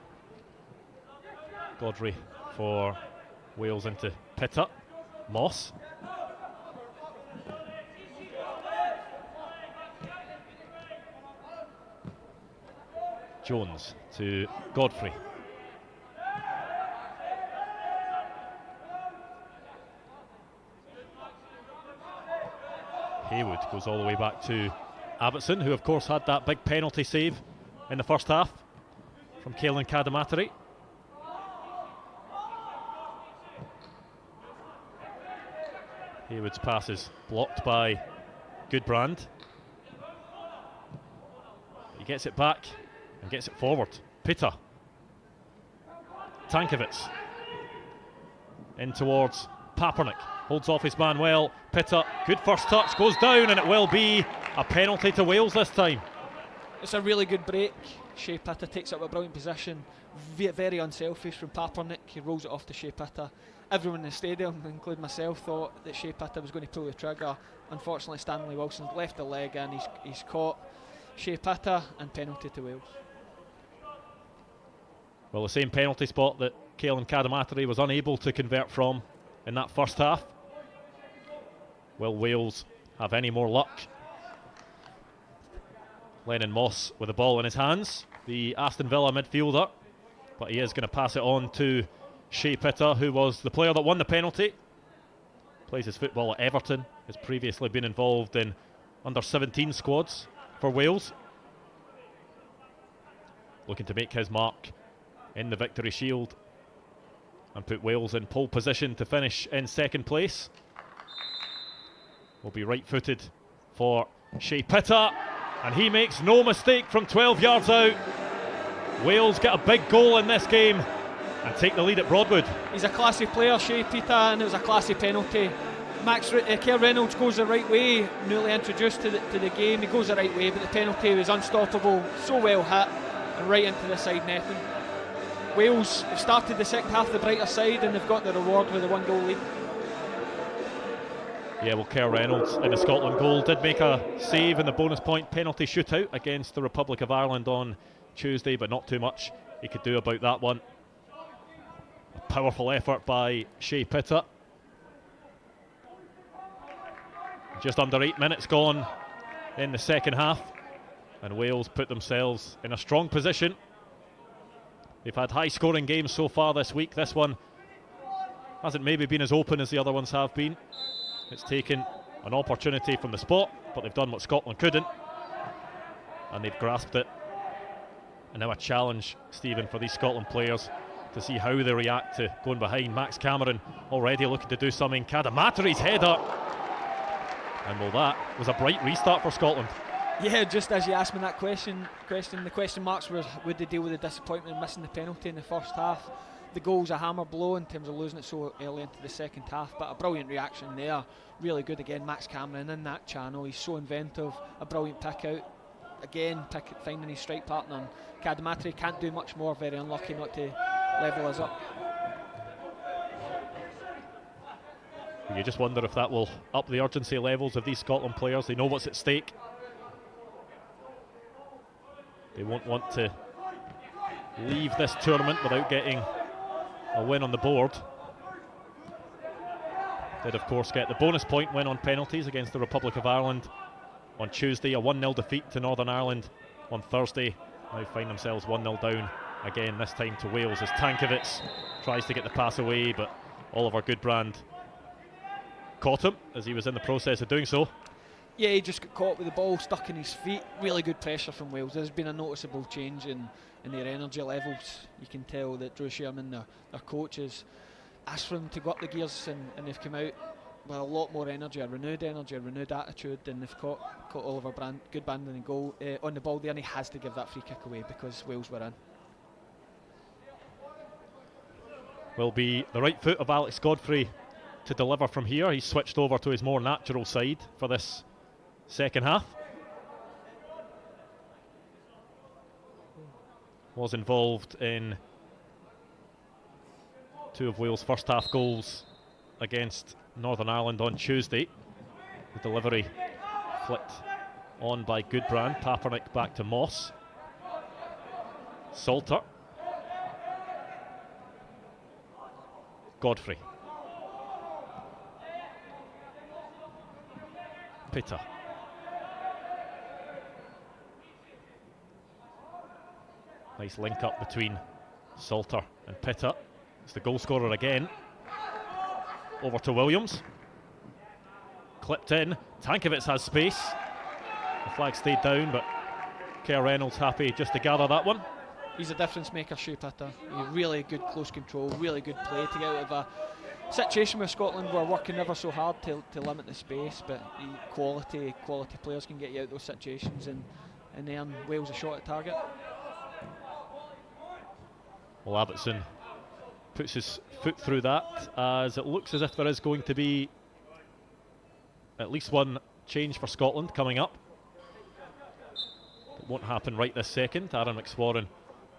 Godfrey for Wales into Pitter. Moss. Jones to Godfrey. Haywood goes all the way back to Abbottson, who of course had that big penalty save in the first half from Caelan Cadamateri. Haywood's pass is blocked by Goodbrand. He gets it back and gets it forward. Pitter. Tankovic. In towards Papernick. Holds off his man well. Pitter, good first touch, goes down, and it will be a penalty to Wales this time. It's a really good break. Shea Pitter takes up a brilliant position. Very unselfish from Papernick. He rolls it off to Shea Pitter. Everyone in the stadium, including myself, thought that Shea Pitter was going to pull the trigger. Unfortunately, Stanley Wilson's left the leg in. He's caught Shea Pitter, and penalty to Wales. Well, the same penalty spot that Caelan Cadamateri was unable to convert from in that first half. Will Wales have any more luck? Lennon Moss with the ball in his hands, the Aston Villa midfielder, but he is going to pass it on to Shea Pitter, who was the player that won the penalty. Plays his football at Everton, has previously been involved in under-17 squads for Wales. Looking to make his mark in the Victory Shield and put Wales in pole position to finish in second place. Will be right-footed for Shea Pitter, and he makes no mistake from 12 yards out. Wales get a big goal in this game and take the lead at Broadwood. He's a classy player, Shea Pitter, and it was a classy penalty. Kerr Reynolds goes the right way, newly introduced to the game. He goes the right way, but the penalty was unstoppable, so well hit, and right into the side netting. Wales have started the second half the brighter side, and they've got the reward with a 1-goal lead. Yeah, well, Kerr Reynolds in the Scotland goal did make a save in the bonus point penalty shootout against the Republic of Ireland on Tuesday, but not too much he could do about that one. A powerful effort by Shea Pitter. Just under 8 minutes gone in the second half, and Wales put themselves in a strong position. They've had high-scoring games so far this week. This one hasn't maybe been as open as the other ones have been. It's taken an opportunity from the spot, but they've done what Scotland couldn't, and they've grasped it. And now a challenge, Stephen, for these Scotland players to see how they react to going behind. Max Cameron already looking to do something. Cadamateri's header, and well, that was a bright restart for Scotland. Yeah, just as you asked me that question, the question marks were, would they deal with the disappointment of missing the penalty in the first half? the goal's a hammer blow in terms of losing it so early into the second half, but a brilliant reaction there. Really good again, Max Cameron in that channel. He's so inventive, a brilliant pick out. Again, finding his strike partner. And Cadamatri can't do much more, very unlucky not to level us up. You just wonder if that will up the urgency levels of these Scotland players. They know what's at stake. They won't want to leave this tournament without getting a win on the board. Did of course get the bonus point win on penalties against the Republic of Ireland on Tuesday, a 1-0 defeat to Northern Ireland on Thursday. Now find themselves 1-0 down again, this time to Wales as Tankovic tries to get the pass away, but Oliver Goodbrand caught him as he was in the process of doing so. Yeah, he just got caught with the ball stuck in his feet. Really good pressure from Wales. There's been a noticeable change in their energy levels. You can tell that Drew Sherman, their coaches, asked for them to go up the gears, and they've come out with a lot more energy, a renewed attitude, and they've caught Oliver Goodbrand in the goal on the ball there, and he has to give that free kick away because Wales were in. Will be the right foot of Alex Godfrey to deliver from here. He's switched over to his more natural side for this second half. Was involved in two of Wales' first half goals against Northern Ireland on Tuesday. The delivery flicked on by Goodbrand. Papernick back to Moss. Salter. Godfrey. Pitta. Nice link up between Salter and Pitta. It's the goal scorer again. Over to Williams. Clipped in. Tankovic has space. The flag stayed down, but Kerr Reynolds happy just to gather that one. He's a difference maker, Shea Pitta. Really good close control, really good play to get out of a situation where Scotland were working ever so hard to limit the space, but quality players can get you out of those situations and earn Wales a shot at target. Well, Abbottson puts his foot through that, as it looks as if there is going to be at least one change for Scotland coming up. It won't happen right this second. Aaron McSwarren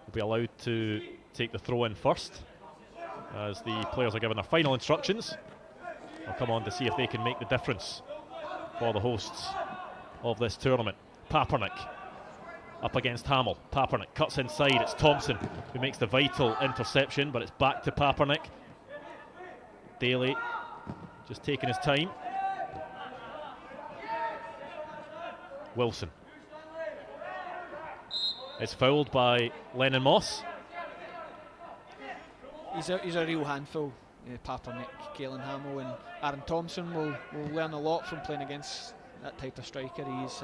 will be allowed to take the throw in first, as the players are given their final instructions. They'll come on to see if they can make the difference for the hosts of this tournament. Papernick up against Hamill. Papernick cuts inside. It's Thompson who makes the vital interception, but it's back to Papernick. Daly just taking his time. Wilson. It's fouled by Lennon Moss. He's a real handful, Papernick, Caelan Hamill, and Aaron Thompson will learn a lot from playing against that type of striker. He's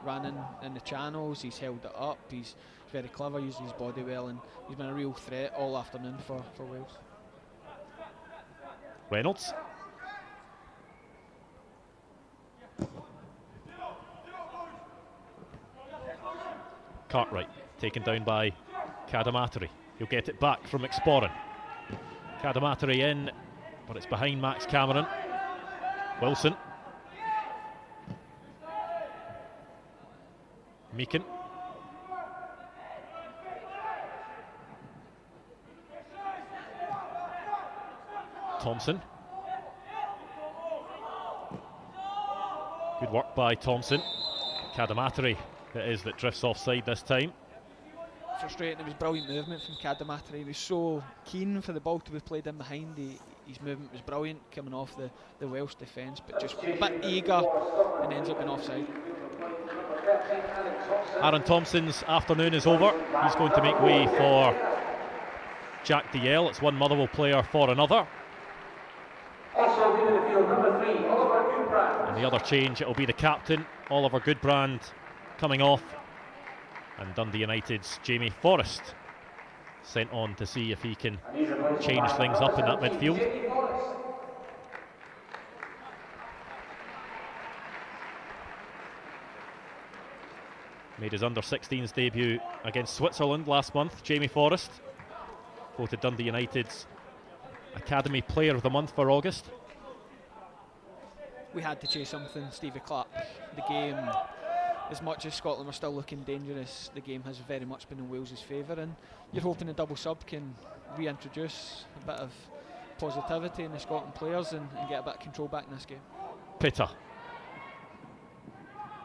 running in the channels, he's held it up, he's very clever, uses his body well, and he's been a real threat all afternoon for Wales. Reynolds. Cartwright taken down by Cadamatri. He'll get it back from McSporran. Cadamatri in, but it's behind Max Cameron. Wilson. Meakin. Thompson. Good work by Thompson. Cadamatri it is that drifts offside this time. Frustrating, it was brilliant movement from Cadamatri. He was so keen for the ball to be played in behind. His movement was brilliant coming off the Welsh defence, but just a bit eager and ends up in offside. Aaron Thompson's afternoon is over. He's going to make way for Jack DL. It's one Motherwell player for another. Also in the midfield, number 3, Oliver Goodbrand. And the other change, it'll be the captain, Oliver Goodbrand, coming off. And Dundee United's Jamie Forrest sent on to see if he can change things up in that midfield. Made his under-16s debut against Switzerland last month, Jamie Forrest. voted Dundee United's Academy Player of the Month for August. We had to chase something. Stevie Clark, the game, as much as Scotland were still looking dangerous, the game has very much been in Wales' favour, and you're hoping a double sub can reintroduce a bit of positivity in the Scotland players and get a bit of control back in this game. Pitta.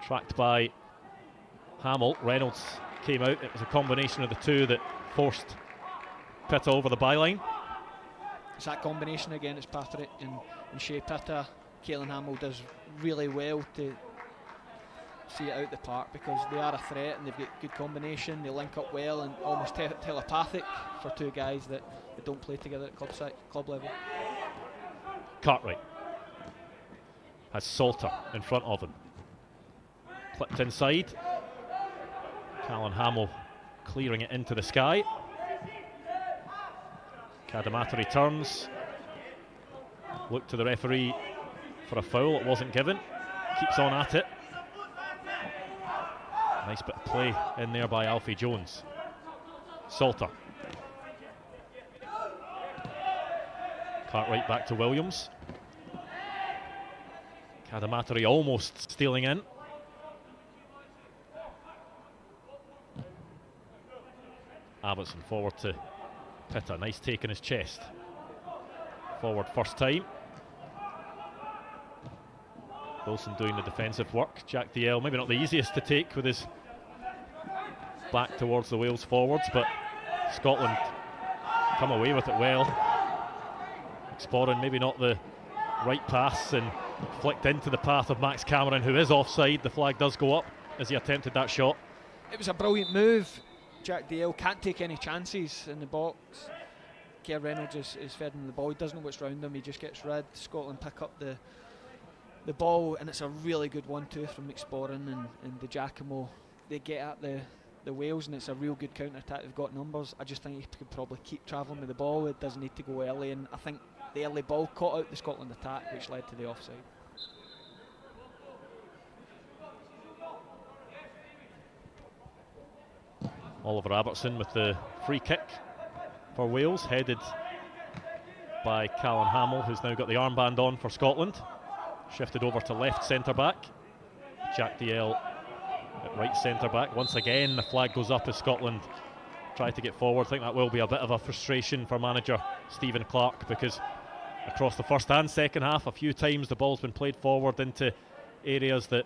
Tracked by Hamill. Reynolds came out. It was a combination of the two that forced Pitta over the byline. It's that combination again. It's Patrick and Shea Pitta. Caelan Hamill does really well to see it out the park because they are a threat and they've got good combination. They link up well and almost telepathic for two guys that don't play together at club level. Cartwright has Salter in front of him. Clipped inside. Caelan Hamill clearing it into the sky. Kadamata returns. Look to the referee for a foul. It wasn't given. Keeps on at it. Nice bit of play in there by Alfie Jones. Salter. Cartwright back to Williams. Kadamata almost stealing in. Abbottson forward to Pitta. Nice take in his chest. Forward first time. Wilson doing the defensive work. Jack DL, maybe not the easiest to take with his back towards the Wales forwards, but Scotland come away with it well. Exploring maybe not the right pass and flicked into the path of Max Cameron, who is offside. The flag does go up as he attempted that shot. It was a brilliant move. Jack DL can't take any chances in the box. Kerr Reynolds is fed him the ball. He doesn't know what's round him. He just gets rid. Scotland pick up the ball, and it's a really good 1-2 from McSporran and the Giacomo. They get at the Wales, and it's a real good counter-attack. They've got numbers. I just think he could probably keep travelling with the ball. It doesn't need to go early, and I think the early ball caught out the Scotland attack, which led to the offside. Oliver Abbottson with the free kick for Wales, headed by Caelan Hamill, who's now got the armband on for Scotland. Shifted over to left centre-back. Jack DL at right centre-back. Once again, the flag goes up as Scotland try to get forward. I think that will be a bit of a frustration for manager Stephen Clark, because across the first and second half, a few times the ball's been played forward into areas that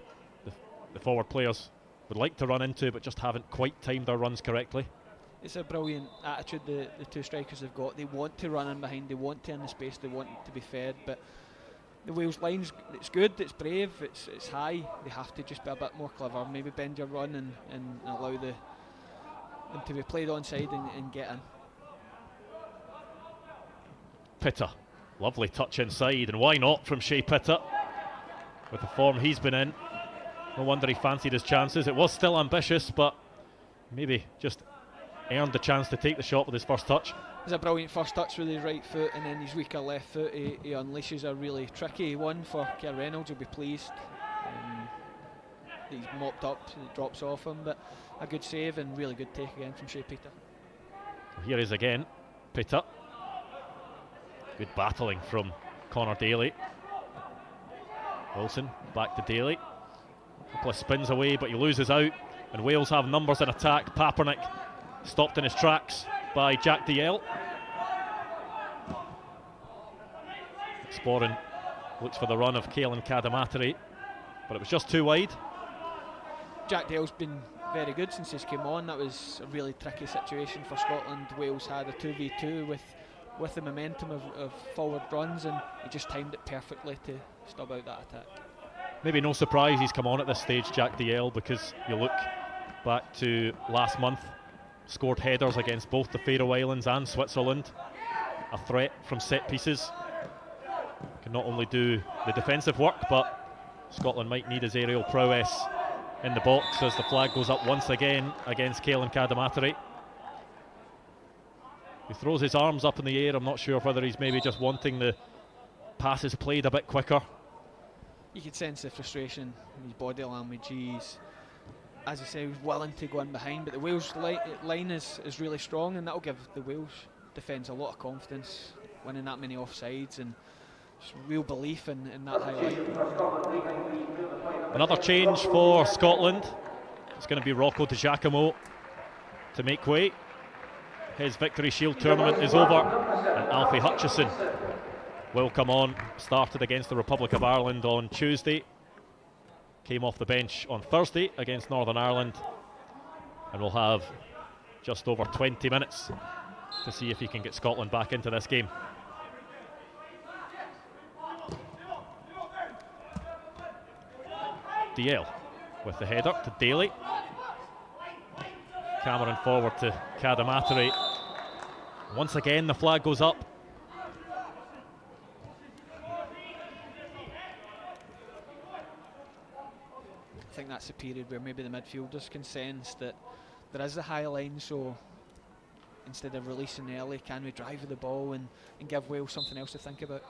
the forward players would like to run into, but just haven't quite timed their runs correctly. It's a brilliant attitude the two strikers have got. They want to run in behind, they want to in the space, they want to be fed, but the Wales line's, it's good, it's brave, it's high. They have to just be a bit more clever, maybe bend your run and allow them to be played onside and get in. Pitta, lovely touch inside, and why not from Shea Pitta with the form he's been in. No wonder he fancied his chances. It was still ambitious, but maybe just earned the chance to take the shot with his first touch. It's a brilliant first touch with his right foot, and then his weaker left foot, he unleashes a really tricky one for Kerr Reynolds. He'll be pleased. He's mopped up, it drops off him, but a good save and really good take again from Shea Pitta. Here is again, Pitta. Good battling from Connor Daly. Wilson back to Daly. A couple of spins away, but he loses out, and Wales have numbers in attack. Papernick stopped in his tracks by Jack DL. Sporran looks for the run of Caelan Kadamata, but it was just too wide. Jack DL's been very good since he's came on. That was a really tricky situation for Scotland. Wales had a 2v2 with the momentum of forward runs, and he just timed it perfectly to stop out that attack. Maybe no surprise he's come on at this stage, Jack DL, because you look back to last month, scored headers against both the Faroe Islands and Switzerland. A threat from set pieces. Can not only do the defensive work, but Scotland might need his aerial prowess in the box as the flag goes up once again against Caelan Kadamata. He throws his arms up in the air. I'm not sure whether he's maybe just wanting the passes played a bit quicker. You could sense the frustration in his body language. He's, as I say, he was willing to go in behind, but the Wales line is really strong, and that'll give the Welsh defends a lot of confidence, winning that many offsides, and just real belief in that highlight. Another change for Scotland. It's going to be Rocco Di Giacomo to make way. His Victory Shield tournament is over, and Alfie Hutchison will come on. Started against the Republic of Ireland on Tuesday, came off the bench on Thursday against Northern Ireland, and will have just over 20 minutes to see if he can get Scotland back into this game. DL with the header to Daly. Cameron forward to Cadamateri. Once again the flag goes up. I think that's a period where maybe the midfielders can sense that there is a high line, so instead of releasing early, can we drive with the ball and give Wales something else to think about?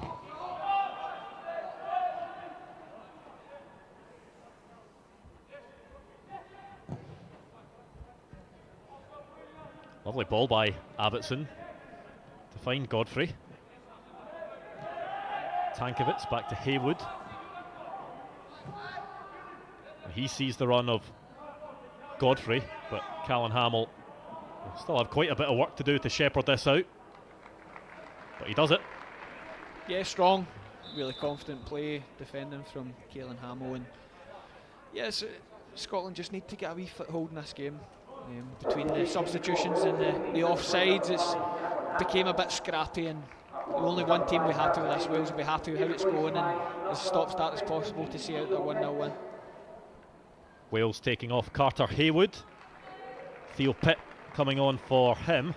Lovely ball by Abbottson to find Godfrey. Tankovic back to Haywood. He sees the run of Godfrey, but Callan Hamill will still have quite a bit of work to do to shepherd this out. But he does it. Yeah, strong, really confident play, defending from Callan Hamill. And yes, Scotland just need to get a wee foothold in this game. Between the substitutions and the offsides, it's became a bit scrappy, and the only one team we're happy with this, Wales will be happy with how it's going and as stop-start as possible to see out their 1-0 win. Wales taking off Carter Haywood. Theo Pitt coming on for him.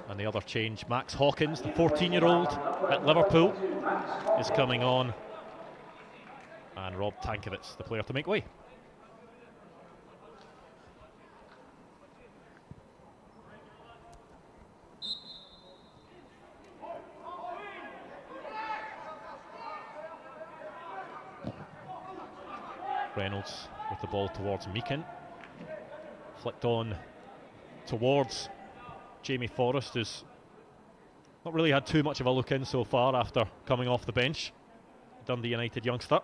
And the other change, Max Hawkins, the 14-year-old at Liverpool, is coming on. And Rob Tankovic, the player to make way. Reynolds with the ball towards Meakin. Flicked on towards Jamie Forrest, who's not really had too much of a look in so far after coming off the bench. Dundee United youngster.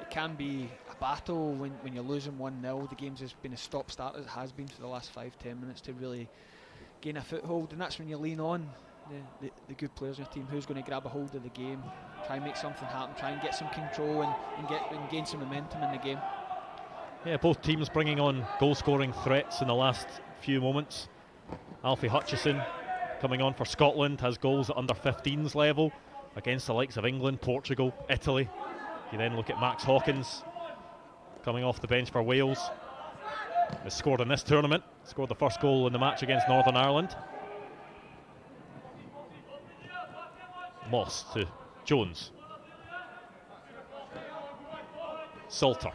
It can be a battle when you're losing 1-0. The game's has been a stop-start as it has been for the last 5-10 minutes to really gain a foothold, and that's when you lean on the good players in your team. Who's going to grab a hold of the game, try and make something happen, try and get some control and gain some momentum in the game. Yeah, both teams bringing on goal-scoring threats in the last few moments. Alfie Hutchison coming on for Scotland has goals at under 15s level against the likes of England, Portugal, Italy. You then look at Max Hawkins coming off the bench for Wales. Has scored in this tournament, scored the first goal in the match against Northern Ireland. Moss to Jones. Salter.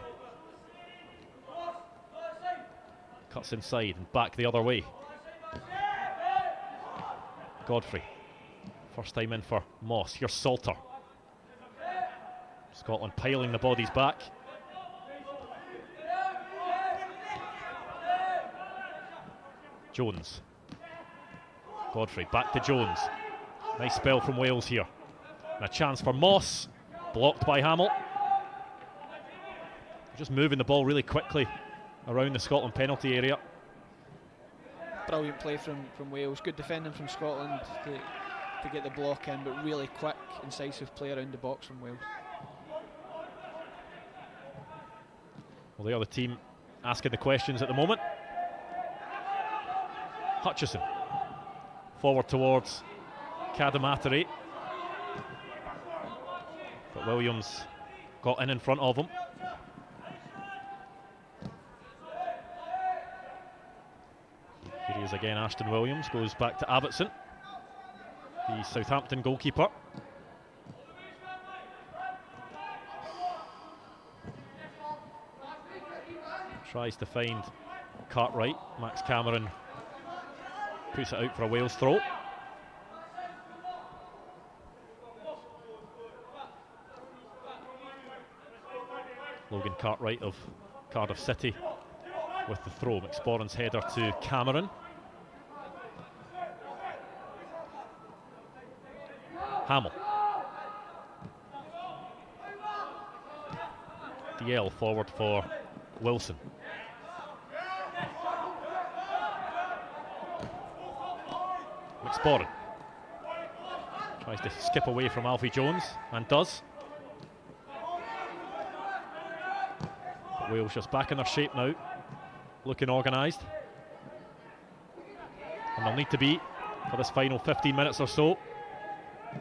Cuts inside and back the other way. Godfrey. First time in for Moss. Here's Salter. Scotland piling the bodies back. Jones. Godfrey back to Jones. Nice spell from Wales here. And a chance for Moss. Blocked by Hamill. Just moving the ball really quickly around the Scotland penalty area. Brilliant play from Wales. Good defending from Scotland to get the block in, but really quick, incisive play around the box from Wales. Well, the other team asking the questions at the moment. Hutchison. Forward towards Cadamateri. But Williams got in front of him. Here he is again, Ashton Williams goes back to Abbottson, the Southampton goalkeeper. Tries to find Cartwright. Max Cameron puts it out for a Wales throw. Logan Cartwright of Cardiff City with the throw. McSporran's header to Cameron. Hamill. DL forward for Wilson. McSporran tries to skip away from Alfie Jones and does. But Wales just back in their shape now, looking organised. And they'll need to be for this final 15 minutes or so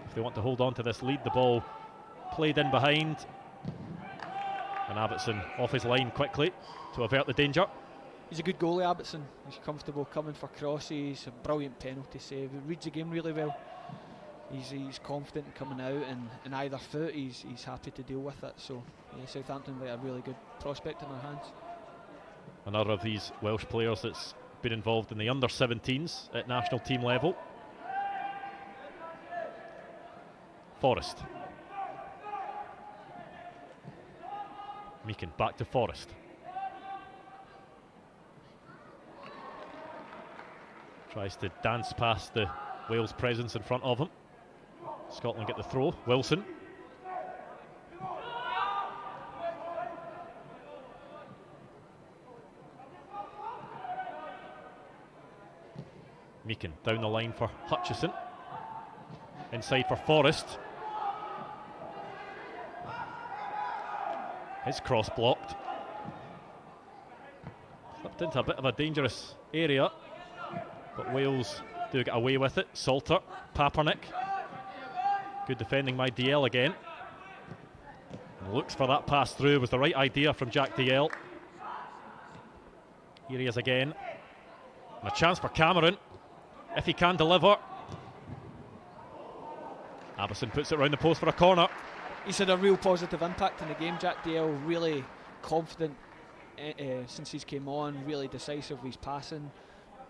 if they want to hold on to this lead. The ball played in behind, and Abbottson off his line quickly to avert the danger. He's a good goalie, Abbottson. He's comfortable coming for crosses, a brilliant penalty save. He reads the game really well. He's confident in coming out, and in either foot he's happy to deal with it. So yeah, Southampton have a really good prospect in their hands. Another of these Welsh players that's been involved in the under-17s at national team level. Forrest. Meakin back to Forrest. Tries to dance past the Wales presence in front of him. Scotland get the throw. Wilson. Meakin down the line for Hutchison. Inside for Forrest. His cross blocked. Slipped into a bit of a dangerous area, but Wales do get away with it. Salter, Papernick. Good defending by DL again. And looks for that pass through. Was the right idea from Jack DL. Here he is again. And a chance for Cameron, if he can deliver. Abbottson puts it round the post for a corner. He's had a real positive impact in the game, Jack DL. Really confident since he's came on, really decisive with his passing.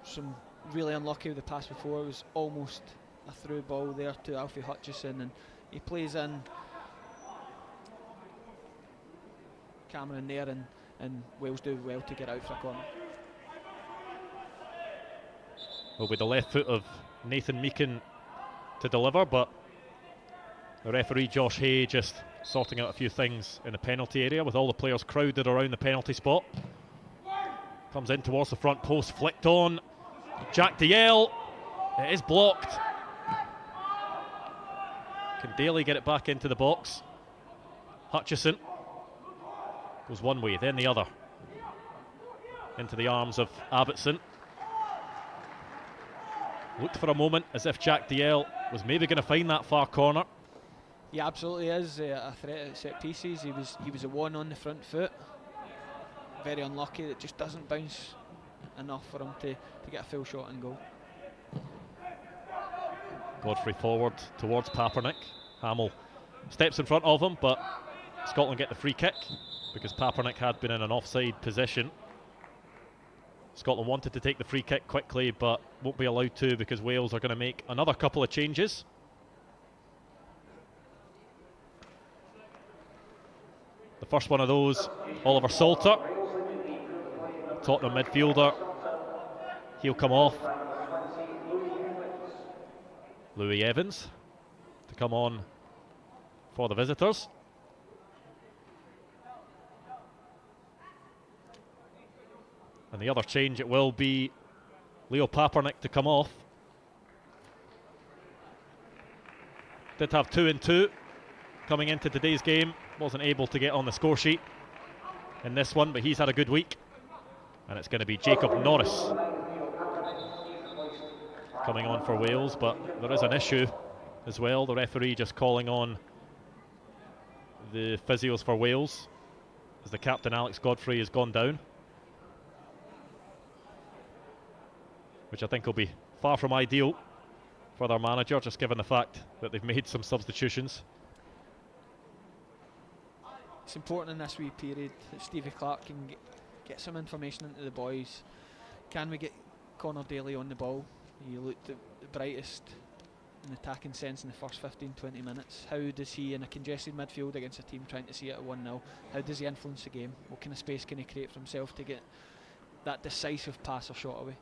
Some really unlucky with the pass before. It was almost a through ball there to Alfie Hutchison, and he plays in Cameron there, and Wales do well to get out for a corner. Will be the left foot of Nathan Meakin to deliver, but the referee Josh Hay just sorting out a few things in the penalty area with all the players crowded around the penalty spot. Comes in towards the front post, flicked on. Jack DL, it is blocked. Can Daly get it back into the box? Hutchison goes one way, then the other. Into the arms of Abbottson. Looked for a moment as if Jack DL was maybe going to find that far corner. He absolutely is a threat at set pieces. He was a one on the front foot. Very unlucky that it just doesn't bounce enough for him to get a full shot and goal. Godfrey forward towards Papernick. Hamill steps in front of him, but Scotland get the free kick because Papernick had been in an offside position. Scotland wanted to take the free kick quickly, but won't be allowed to because Wales are going to make another couple of changes. The first one of those, Oliver Salter, Tottenham midfielder. He'll come off. Louis Evans to come on for the visitors. And the other change, it will be Leo Papernick to come off. Did have 2 and 2 coming into today's game. Wasn't able to get on the score sheet in this one, but he's had a good week. And it's going to be Jacob Norris coming on for Wales, but there is an issue as well. The referee just calling on the physios for Wales as the captain Alex Godfrey has gone down, which I think will be far from ideal for their manager, just given the fact that they've made some substitutions. It's important in this wee period that Stevie Clark can get some information into the boys. Can we get Connor Daly on the ball? He looked the brightest an attacking sense in the first 15-20 minutes? How does he, in a congested midfield against a team trying to see it at 1-0, how does he influence the game? What kind of space can he create for himself to get that decisive pass or shot away?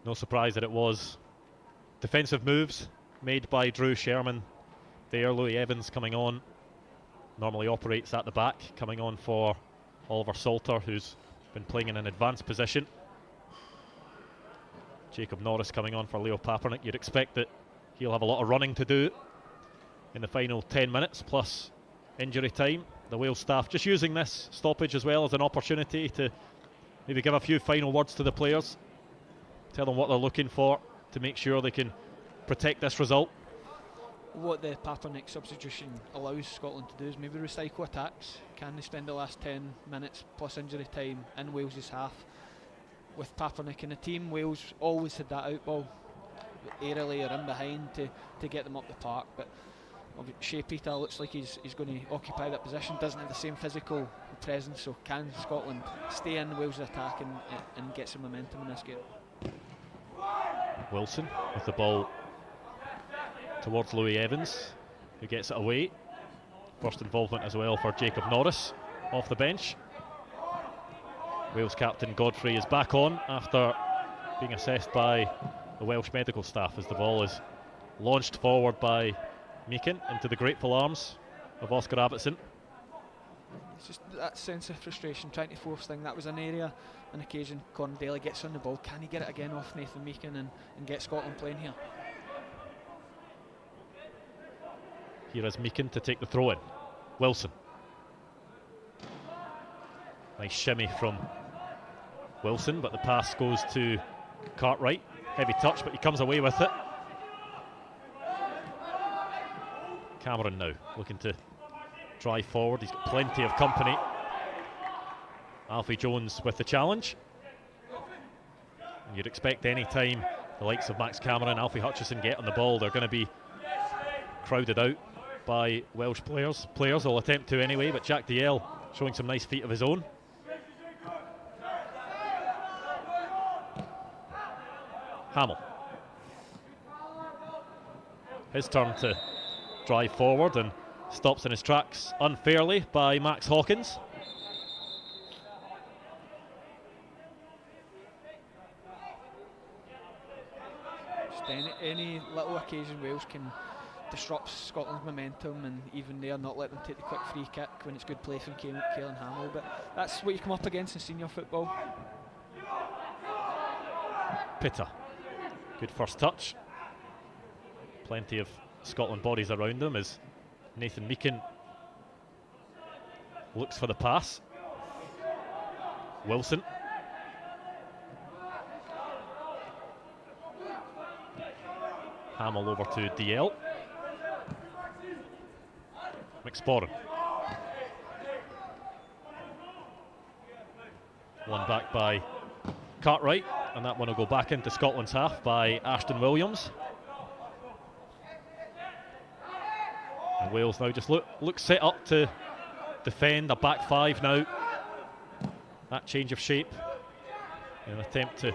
No surprise that it was defensive moves made by Drew Sherman there. Louis Evans coming on, normally operates at the back, coming on for Oliver Salter, who's been playing in an advanced position. Jacob Norris coming on for Leo Papernick. You'd expect that he'll have a lot of running to do in the final 10 minutes plus injury time. The Wales staff just using this stoppage as well as an opportunity to maybe give a few final words to the players, tell them what they're looking for to make sure they can protect this result. What the Papernick substitution allows Scotland to do is maybe recycle attacks. Can they spend the last 10 minutes plus injury time in Wales's half with Papernick in the team? Wales always had that out ball aerially or in behind to get them up the park, but Shea Peter looks like he's going to occupy that position, doesn't have the same physical presence, so can Scotland stay in Wales' attack and get some momentum in this game? Wilson with the ball towards Louis Evans, who gets it away. First involvement as well for Jacob Norris off the bench. Wales captain Godfrey is back on after being assessed by the Welsh medical staff as the ball is launched forward by Meakin into the grateful arms of Oscar Abbottson. It's just that sense of frustration, trying to force things. That was an area, an occasion. Conor Daly gets on the ball. Can he get it again off Nathan Meakin and get Scotland playing here? Here is Meakin to take the throw in. Wilson. Nice shimmy from Wilson, but the pass goes to Cartwright. Heavy touch, but he comes away with it. Cameron now looking to drive forward. He's got plenty of company. Alfie Jones with the challenge. And you'd expect any time the likes of Max Cameron, Alfie Hutchison get on the ball, they're going to be crowded out by Welsh players. Players will attempt to anyway, but Jack Dalziel showing some nice feet of his own. Hamill. His turn to drive forward and stops in his tracks unfairly by Max Hawkins. Just any little occasion Wales can disrupt Scotland's momentum, and even there not let them take the quick free kick when it's good play from Caelan Hamill, but that's what you come up against in senior football. Pitta, good first touch. Plenty of Scotland bodies around him as Nathan Meakin looks for the pass. Wilson. Hamill over to DL. McSporran. One back by Cartwright, and that one will go back into Scotland's half by Ashton Williams. And Wales now just look set up to defend a back five now. That change of shape in an attempt to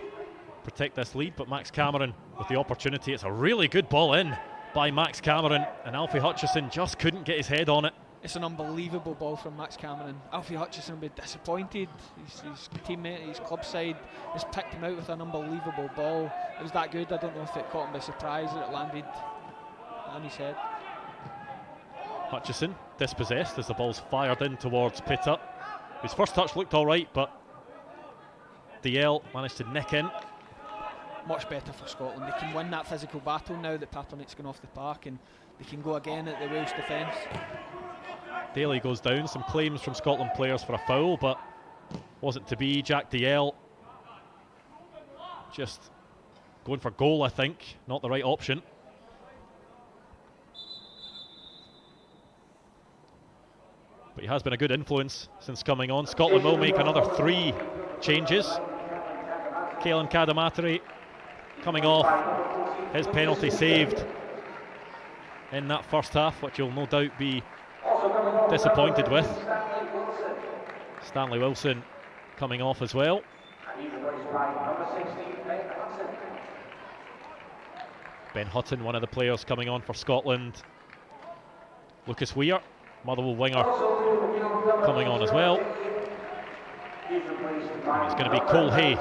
protect this lead, but Max Cameron with the opportunity. It's a really good ball in by Max Cameron, and Alfie Hutchison just couldn't get his head on it. It's an unbelievable ball from Max Cameron. Alfie Hutchison will be disappointed. His teammate, his club side, has picked him out with an unbelievable ball. It was that good. I don't know if it caught him by surprise that it landed on his head. Hutchison dispossessed as the ball's fired in towards Pitta. His first touch looked all right, but DL managed to nick in. Much better for Scotland. They can win that physical battle now that Papernick's gone off the park, and they can go again at the Welsh defence. Daly goes down. Some claims from Scotland players for a foul, but wasn't to be. Jack DL just going for goal, I think. Not the right option. But he has been a good influence since coming on. Scotland will make another 3 changes. Caelan Cadamateri coming off. His penalty saved in that first half, which you'll no doubt be disappointed with. Stanley Wilson coming off as well. by number 16, Ben Hudson. Ben Hutton, one of the players coming on for Scotland. Lucas Weir, Motherwell winger, coming on as well. And it's going to be Cole Hay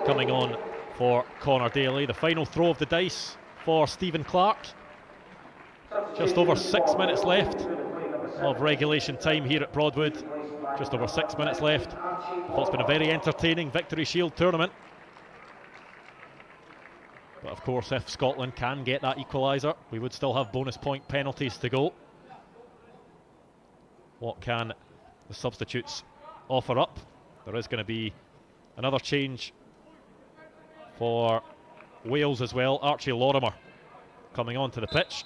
coming on for Connor Daly. The final throw of the dice for Stephen Clark. Just over 6 minutes left of regulation time here at Broadwood. Just over 6 minutes left. Well, it's been a very entertaining Victory Shield tournament. But of course, if Scotland can get that equaliser, we would still have bonus point penalties to go. What can the substitutes offer up? There is going to be another change for Wales as well. Archie Lorimer coming onto the pitch.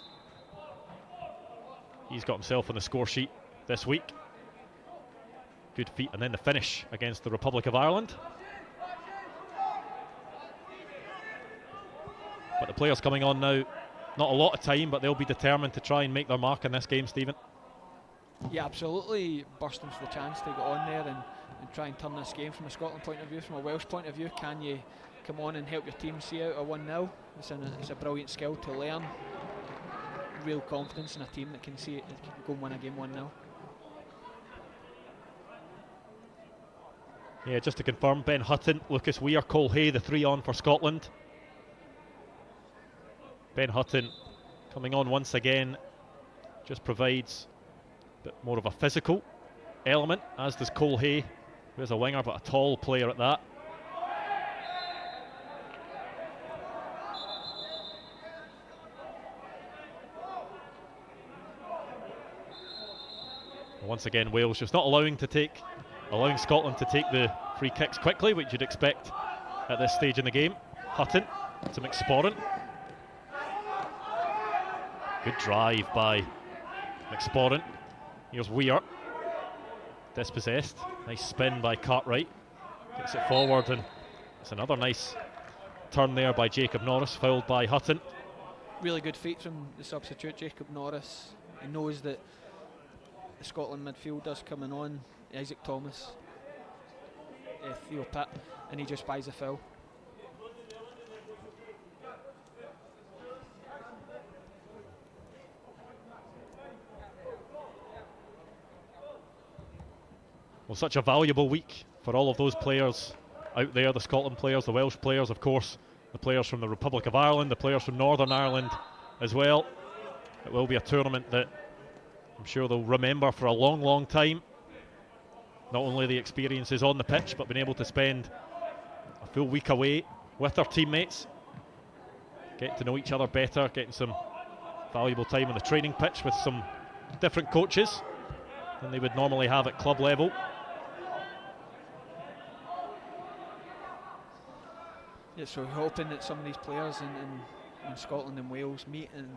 He's got himself on the score sheet this week. Good feat, and then the finish against the Republic of Ireland. But the players coming on now, not a lot of time, but they'll be determined to try and make their mark in this game, Stephen. Yeah, absolutely bursting for the chance to get on there and try and turn this game from a Scotland point of view. From a Welsh point of view, can you come on and help your team see out a 1-0? It's a brilliant skill to learn. Real confidence in a team that can see it, that can go and win a game 1-0. Yeah, just to confirm, Ben Hutton, Lucas Weir, Cole Hay, the three on for Scotland. Ben Hutton coming on once again, just provides a bit more of a physical element, as does Cole Hay, who is a winger but a tall player at that. Once again, Wales just not allowing Scotland to take the free kicks quickly, which you'd expect at this stage in the game. Hutton to McSporran. Good drive by McSporran. Here's Weir. Dispossessed. Nice spin by Cartwright. Gets it forward, and it's another nice turn there by Jacob Norris, fouled by Hutton. Really good feat from the substitute, Jacob Norris. He knows that the Scotland midfielders coming on, Isaac Thomas, Theo Pitt, and he just buys a foul. Well, such a valuable week for all of those players out there, the Scotland players, the Welsh players, of course, the players from the Republic of Ireland, the players from Northern Ireland as well. It will be a tournament that I'm sure they'll remember for a long, long time. Not only the experiences on the pitch, but being able to spend a full week away with their teammates, getting to know each other better, getting some valuable time on the training pitch with some different coaches than they would normally have at club level. Yeah, so we're hoping that some of these players in Scotland and Wales meet in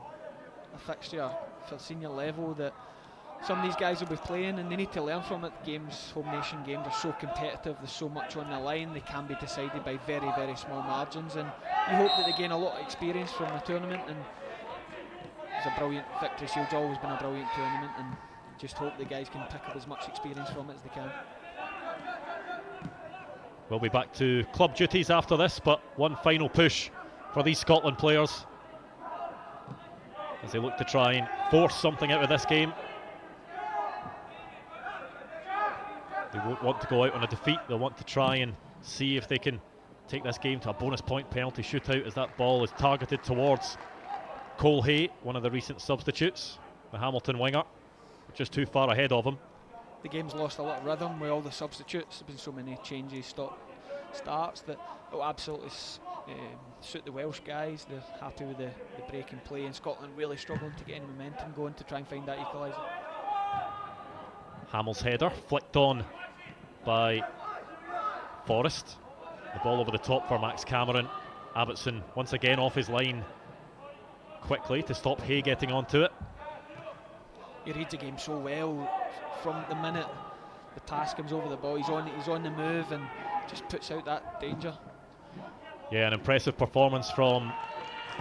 a fixture for senior level, that some of these guys will be playing and they need to learn from it. Games, home nation games are so competitive, there's so much on the line, they can be decided by very, very small margins, and you hope that they gain a lot of experience from the tournament. And it's a brilliant Victory Shield's always been a brilliant tournament, and just hope the guys can pick up as much experience from it as they can. We'll be back to club duties after this, but one final push for these Scotland players as they look to try and force something out of this game. They won't want to go out on a defeat. They'll want to try and see if they can take this game to a bonus point penalty shootout, as that ball is targeted towards Cole Hay, one of the recent substitutes, the Hamilton winger, just too far ahead of him. The game's lost a lot of rhythm with all the substitutes. There's been so many changes, starts, that it will absolutely suit the Welsh guys. They're happy with the break in play, and Scotland really struggling to get any momentum going to try and find that equaliser. Hamill's header flicked on by Forrest. The ball over the top for Max Cameron. Abbottson once again off his line quickly to stop Hay getting onto it. He reads the game so well. From the minute the pass comes over the ball, he's on the move and just puts out that danger. Yeah, an impressive performance from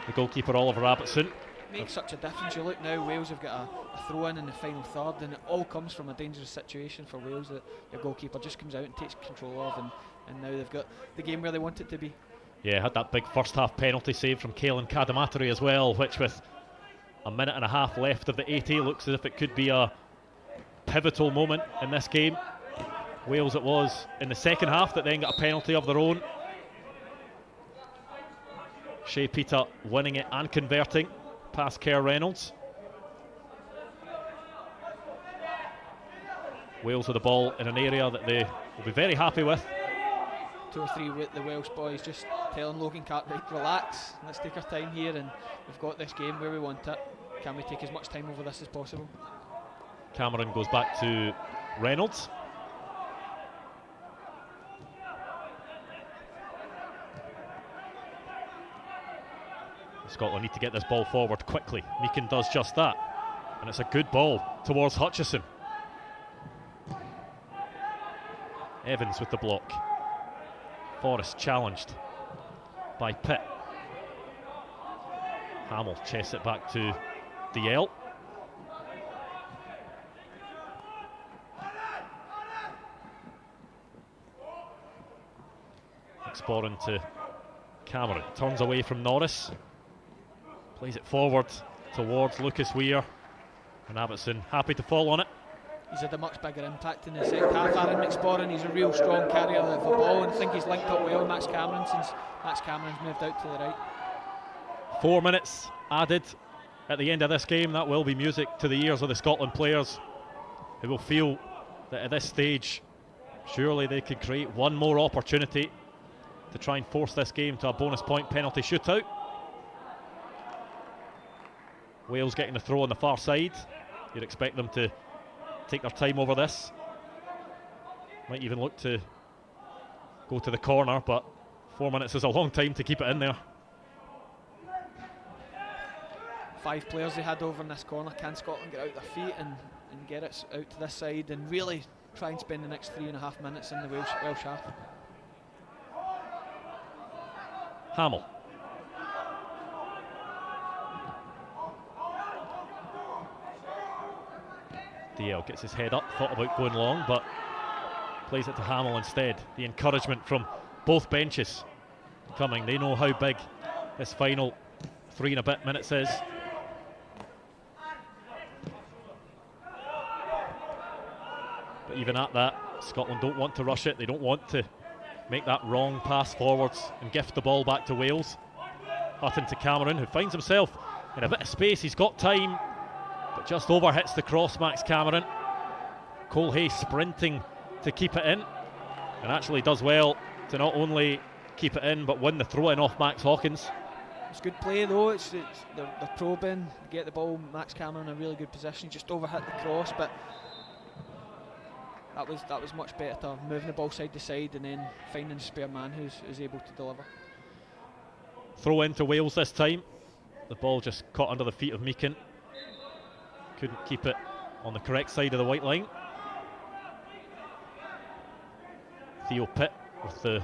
the goalkeeper Oliver Abbottson. Makes such a difference. You look now, Wales have got a throw in the final third, and it all comes from a dangerous situation for Wales that their goalkeeper just comes out and takes control of, and now they've got the game where they want it to be. Yeah, had that big first half penalty save from Caelan Cadamatary as well, which with a minute and a half left of the 80 looks as if it could be a pivotal moment in this game. Wales it was in the second half that then got a penalty of their own. Shea Peter winning it and converting past Kerr Reynolds. Wales with the ball in an area that they will be very happy with. 2 or 3 with the Welsh boys just telling Logan Cartwright, relax, let's take our time here, and we've got this game where we want it. Can we take as much time over this as possible? Cameron goes back to Reynolds. Scotland need to get this ball forward quickly. Meakin does just that, and it's a good ball towards Hutchison. Evans with the block. Forrest challenged by Pitt. Hamill chests it back to DL. Exploring to Cameron. Turns away from Norris. Plays it forward towards Lucas Weir. And Abbottson happy to fall on it. He's had a much bigger impact in the second half, Aaron McSporran. He's a real strong carrier of the ball, and I think he's linked up well with Max Cameron since Max Cameron's moved out to the right. 4 minutes added at the end of this game. That will be music to the ears of the Scotland players, who will feel that at this stage surely they could create one more opportunity to try and force this game to a bonus point penalty shootout. Wales getting the throw on the far side. You'd expect them to take their time over this. Might even look to go to the corner, but 4 minutes is a long time to keep it in there. 5 players they had over in this corner. Can Scotland get out their feet and get it out to this side and really try and spend the next 3.5 minutes in the Welsh half? Hamill. DL gets his head up, thought about going long, but plays it to Hamill instead. The encouragement from both benches coming. They know how big this final 3 and a bit minutes is. But even at that, Scotland don't want to rush it. They don't want to make that wrong pass forwards and gift the ball back to Wales. Hutton to Cameron, who finds himself in a bit of space. He's got time, but just over hits the cross, Max Cameron. Cole Hay sprinting to keep it in, and actually does well to not only keep it in, but win the throw-in off Max Hawkins. It's good play though, they're probing, get the ball, Max Cameron in a really good position, just over hit the cross, but that was much better, moving the ball side to side and then finding a spare man who's able to deliver. Throw into Wales this time. The ball just caught under the feet of Meakin. Couldn't keep it on the correct side of the white line. Theo Pitt with the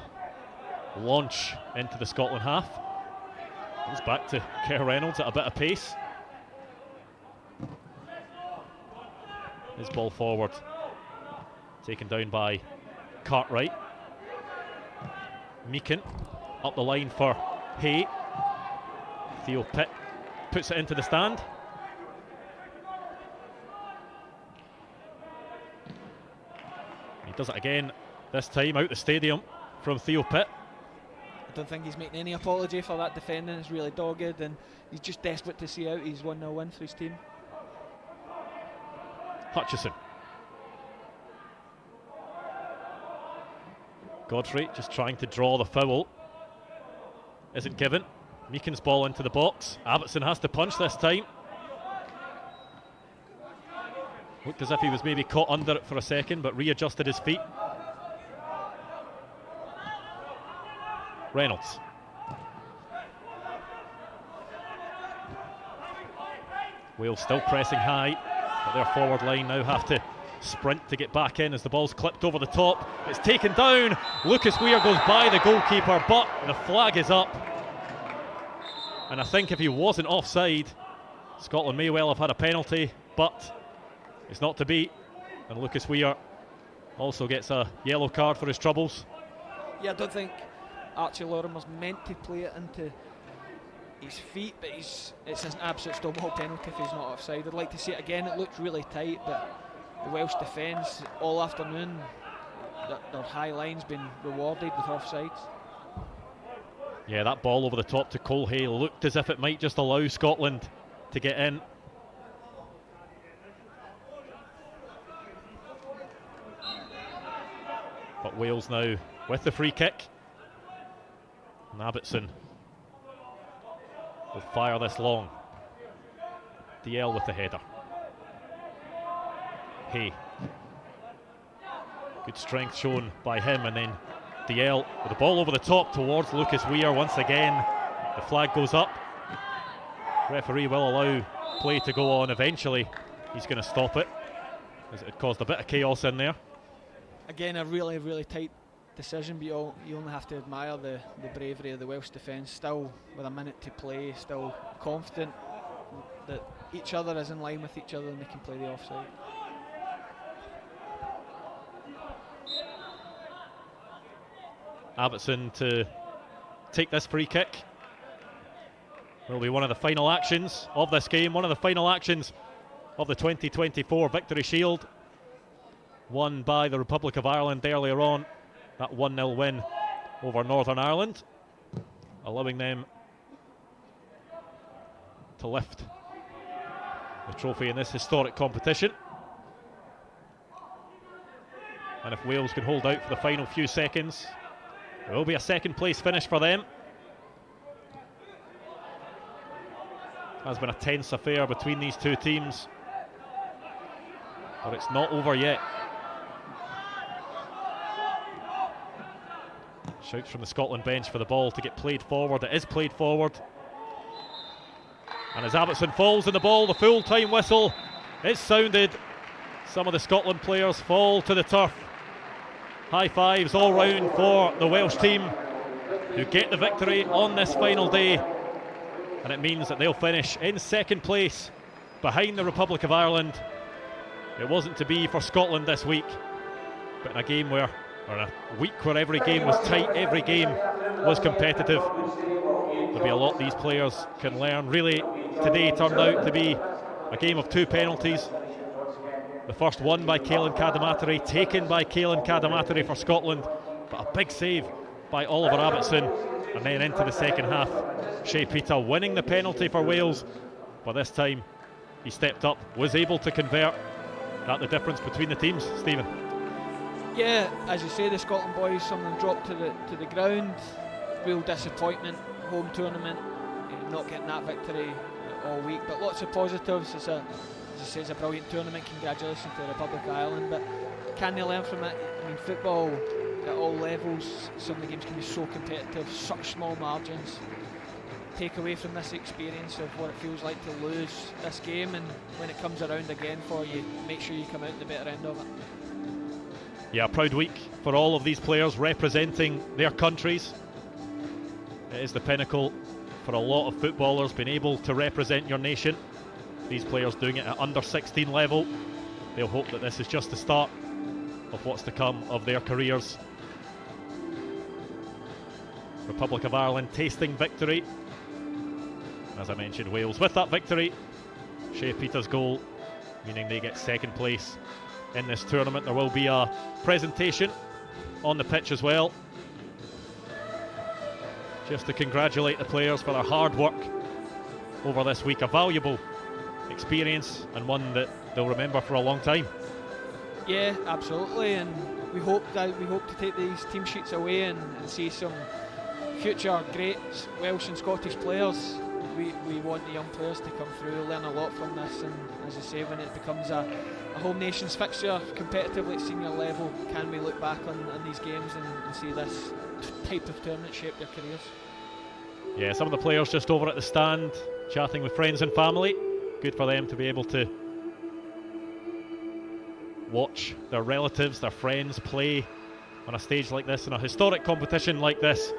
launch into the Scotland half. Goes back to Kerr Reynolds at a bit of pace. His ball forward, taken down by Cartwright. Meakin up the line for Hay. Theo Pitt puts it into the stand. He does it again, this time out the stadium from Theo Pitt. I don't think he's making any apology for that defending. It's really dogged and he's just desperate to see out his 1-0 win for his team. Hutchison. Godfrey just trying to draw the foul. Isn't given. Meakin's ball into the box. Abbottson has to punch this time. Looked as if he was maybe caught under it for a second, but readjusted his feet. Reynolds. Wales still pressing high, but their forward line now have to sprint to get back in as the ball's clipped over the top. It's taken down. Lucas Weir goes by the goalkeeper, but the flag is up. And I think if he wasn't offside, Scotland may well have had a penalty, but it's not to be. And Lucas Weir also gets a yellow card for his troubles. Yeah, I don't think Archie Lorham was meant to play it into his feet, but it's an absolute Stonewall penalty if he's not offside. I'd like to see it again. It looked really tight, but the Welsh defence all afternoon, their high line's been rewarded with offsides. Yeah, that ball over the top to Colhay looked as if it might just allow Scotland to get in. But Wales now with the free kick. And Abbottson will fire this long. DL with the header. Hay. Good strength shown by him, and then DL with the ball over the top towards Lucas Weir once again. The flag goes up. Referee will allow play to go on eventually. He's going to stop it, as it caused a bit of chaos in there. Again, a really, really tight decision, but you only have to admire the bravery of the Welsh defence, still with a minute to play, still confident that each other is in line with each other and they can play the offside. Abbottson to take this free kick. Will be one of the final actions of this game, one of the final actions of the 2024 Victory Shield, won by the Republic of Ireland earlier on. That 1-0 win over Northern Ireland, allowing them to lift the trophy in this historic competition. And if Wales can hold out for the final few seconds, there will be a second place finish for them. Has been a tense affair between these two teams, but it's not over yet. Shouts from the Scotland bench for the ball to get played forward. It is played forward. And as Abbottson falls in the ball, the full-time whistle is sounded. Some of the Scotland players fall to the turf. High fives all round for the Welsh team, who get the victory on this final day. And it means that they'll finish in second place behind the Republic of Ireland. It wasn't to be for Scotland this week, but in a game where, or in a week where every game was tight, every game was competitive, there'll be a lot these players can learn. Really, today turned out to be a game of two penalties. The first won by Caelan Cadamatary, taken by Caelan Cadamatary for Scotland, but a big save by Oliver Abbottson. And then into the second half, Shea Peter winning the penalty for Wales, but this time he stepped up, was able to convert. That the difference between the teams, Stephen? Yeah, as you say, the Scotland boys, some of them dropped to the ground. Real disappointment, home tournament, not getting that victory all week, but lots of positives. As I say, it's a brilliant tournament. Congratulations to the Republic of Ireland, but can they learn from it? I mean, football at all levels, some of the games can be so competitive, such small margins. Take away from this experience of what it feels like to lose this game, and when it comes around again for you, make sure you come out the better end of it. Yeah, a proud week for all of these players representing their countries. It is the pinnacle for a lot of footballers, being able to represent your nation. These players doing it at under 16 level. They'll hope that this is just the start of what's to come of their careers. Republic of Ireland tasting victory. As I mentioned, Wales with that victory. Shea Peter's goal, meaning they get second place in this tournament. There will be a presentation on the pitch as well, just to congratulate the players for their hard work over this week. A valuable experience and one that they'll remember for a long time. Yeah, absolutely, and we hope to take these team sheets away and see some future great Welsh and Scottish players. We want the young players to come through, learn a lot from this, and as I say, when it becomes a home nations fixture competitively at senior level, can we look back on these games and see this type of tournament shape their careers? Yeah, some of the players just over at the stand chatting with friends and family. Good for them to be able to watch their relatives, their friends play on a stage like this, in a historic competition like this.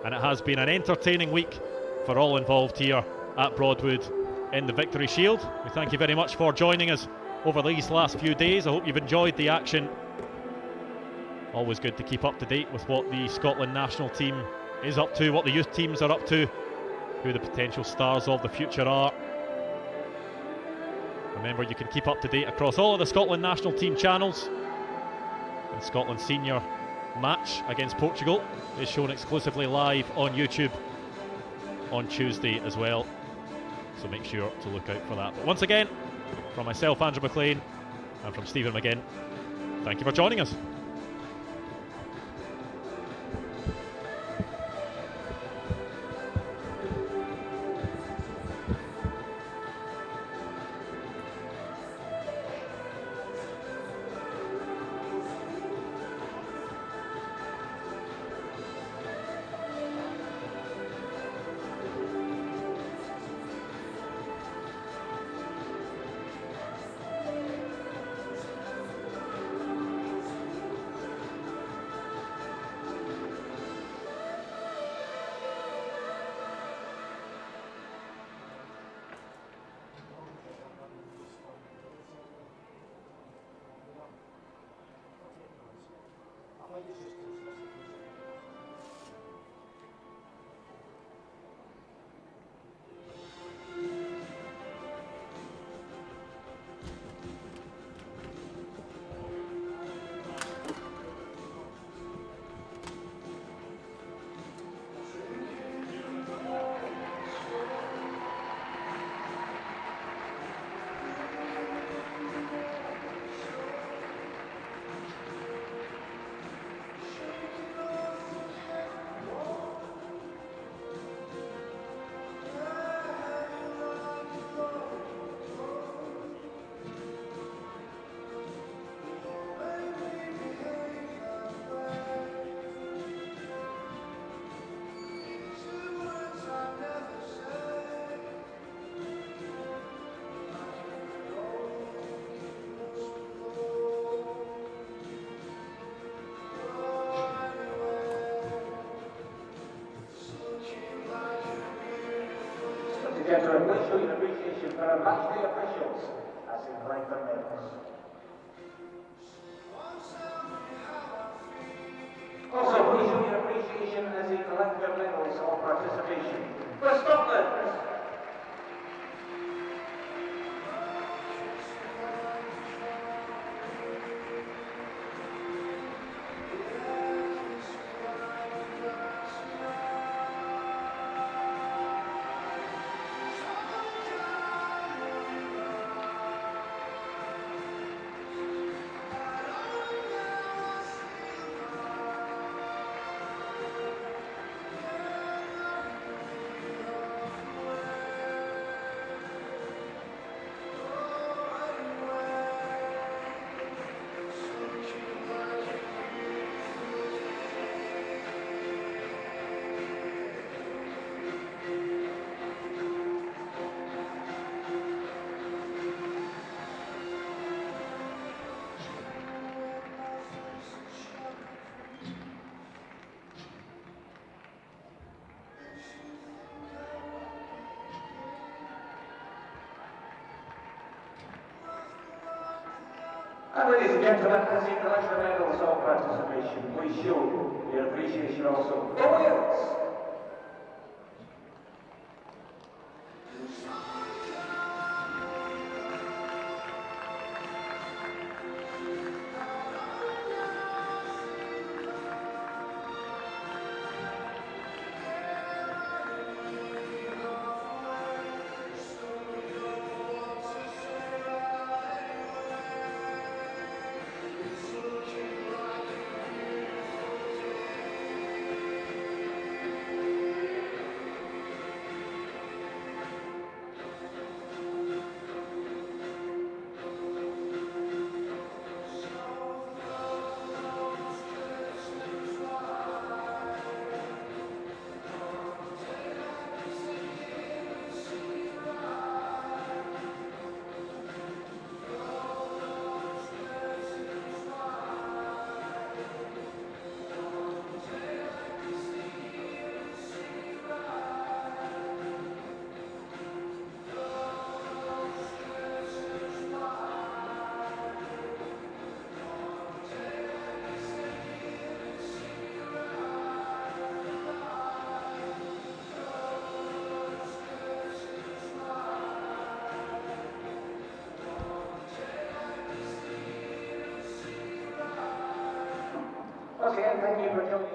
And it has been an entertaining week for all involved here at Broadwood in the Victory Shield. We thank you very much for joining us over these last few days. I hope you've enjoyed the action Always good to keep up to date with what the Scotland national team is up to, what the youth teams are up to, who the potential stars of the future are. Remember, you can keep up to date across all of the Scotland national team channels. And Scotland's senior match against Portugal is shown exclusively live on YouTube on Tuesday as well. So make sure to look out for that. But once again, from myself, Andrew McLean, and from Stephen McGinn, thank you for joining us. Gentlemen, please show your appreciation for our match day officials as they collect their medals. Also, please show your appreciation as they collect their medals of participation. For Scotland! And ladies and gentlemen, as you collect the medals of participation, please show your appreciation also for Wales. again, thank you for joining.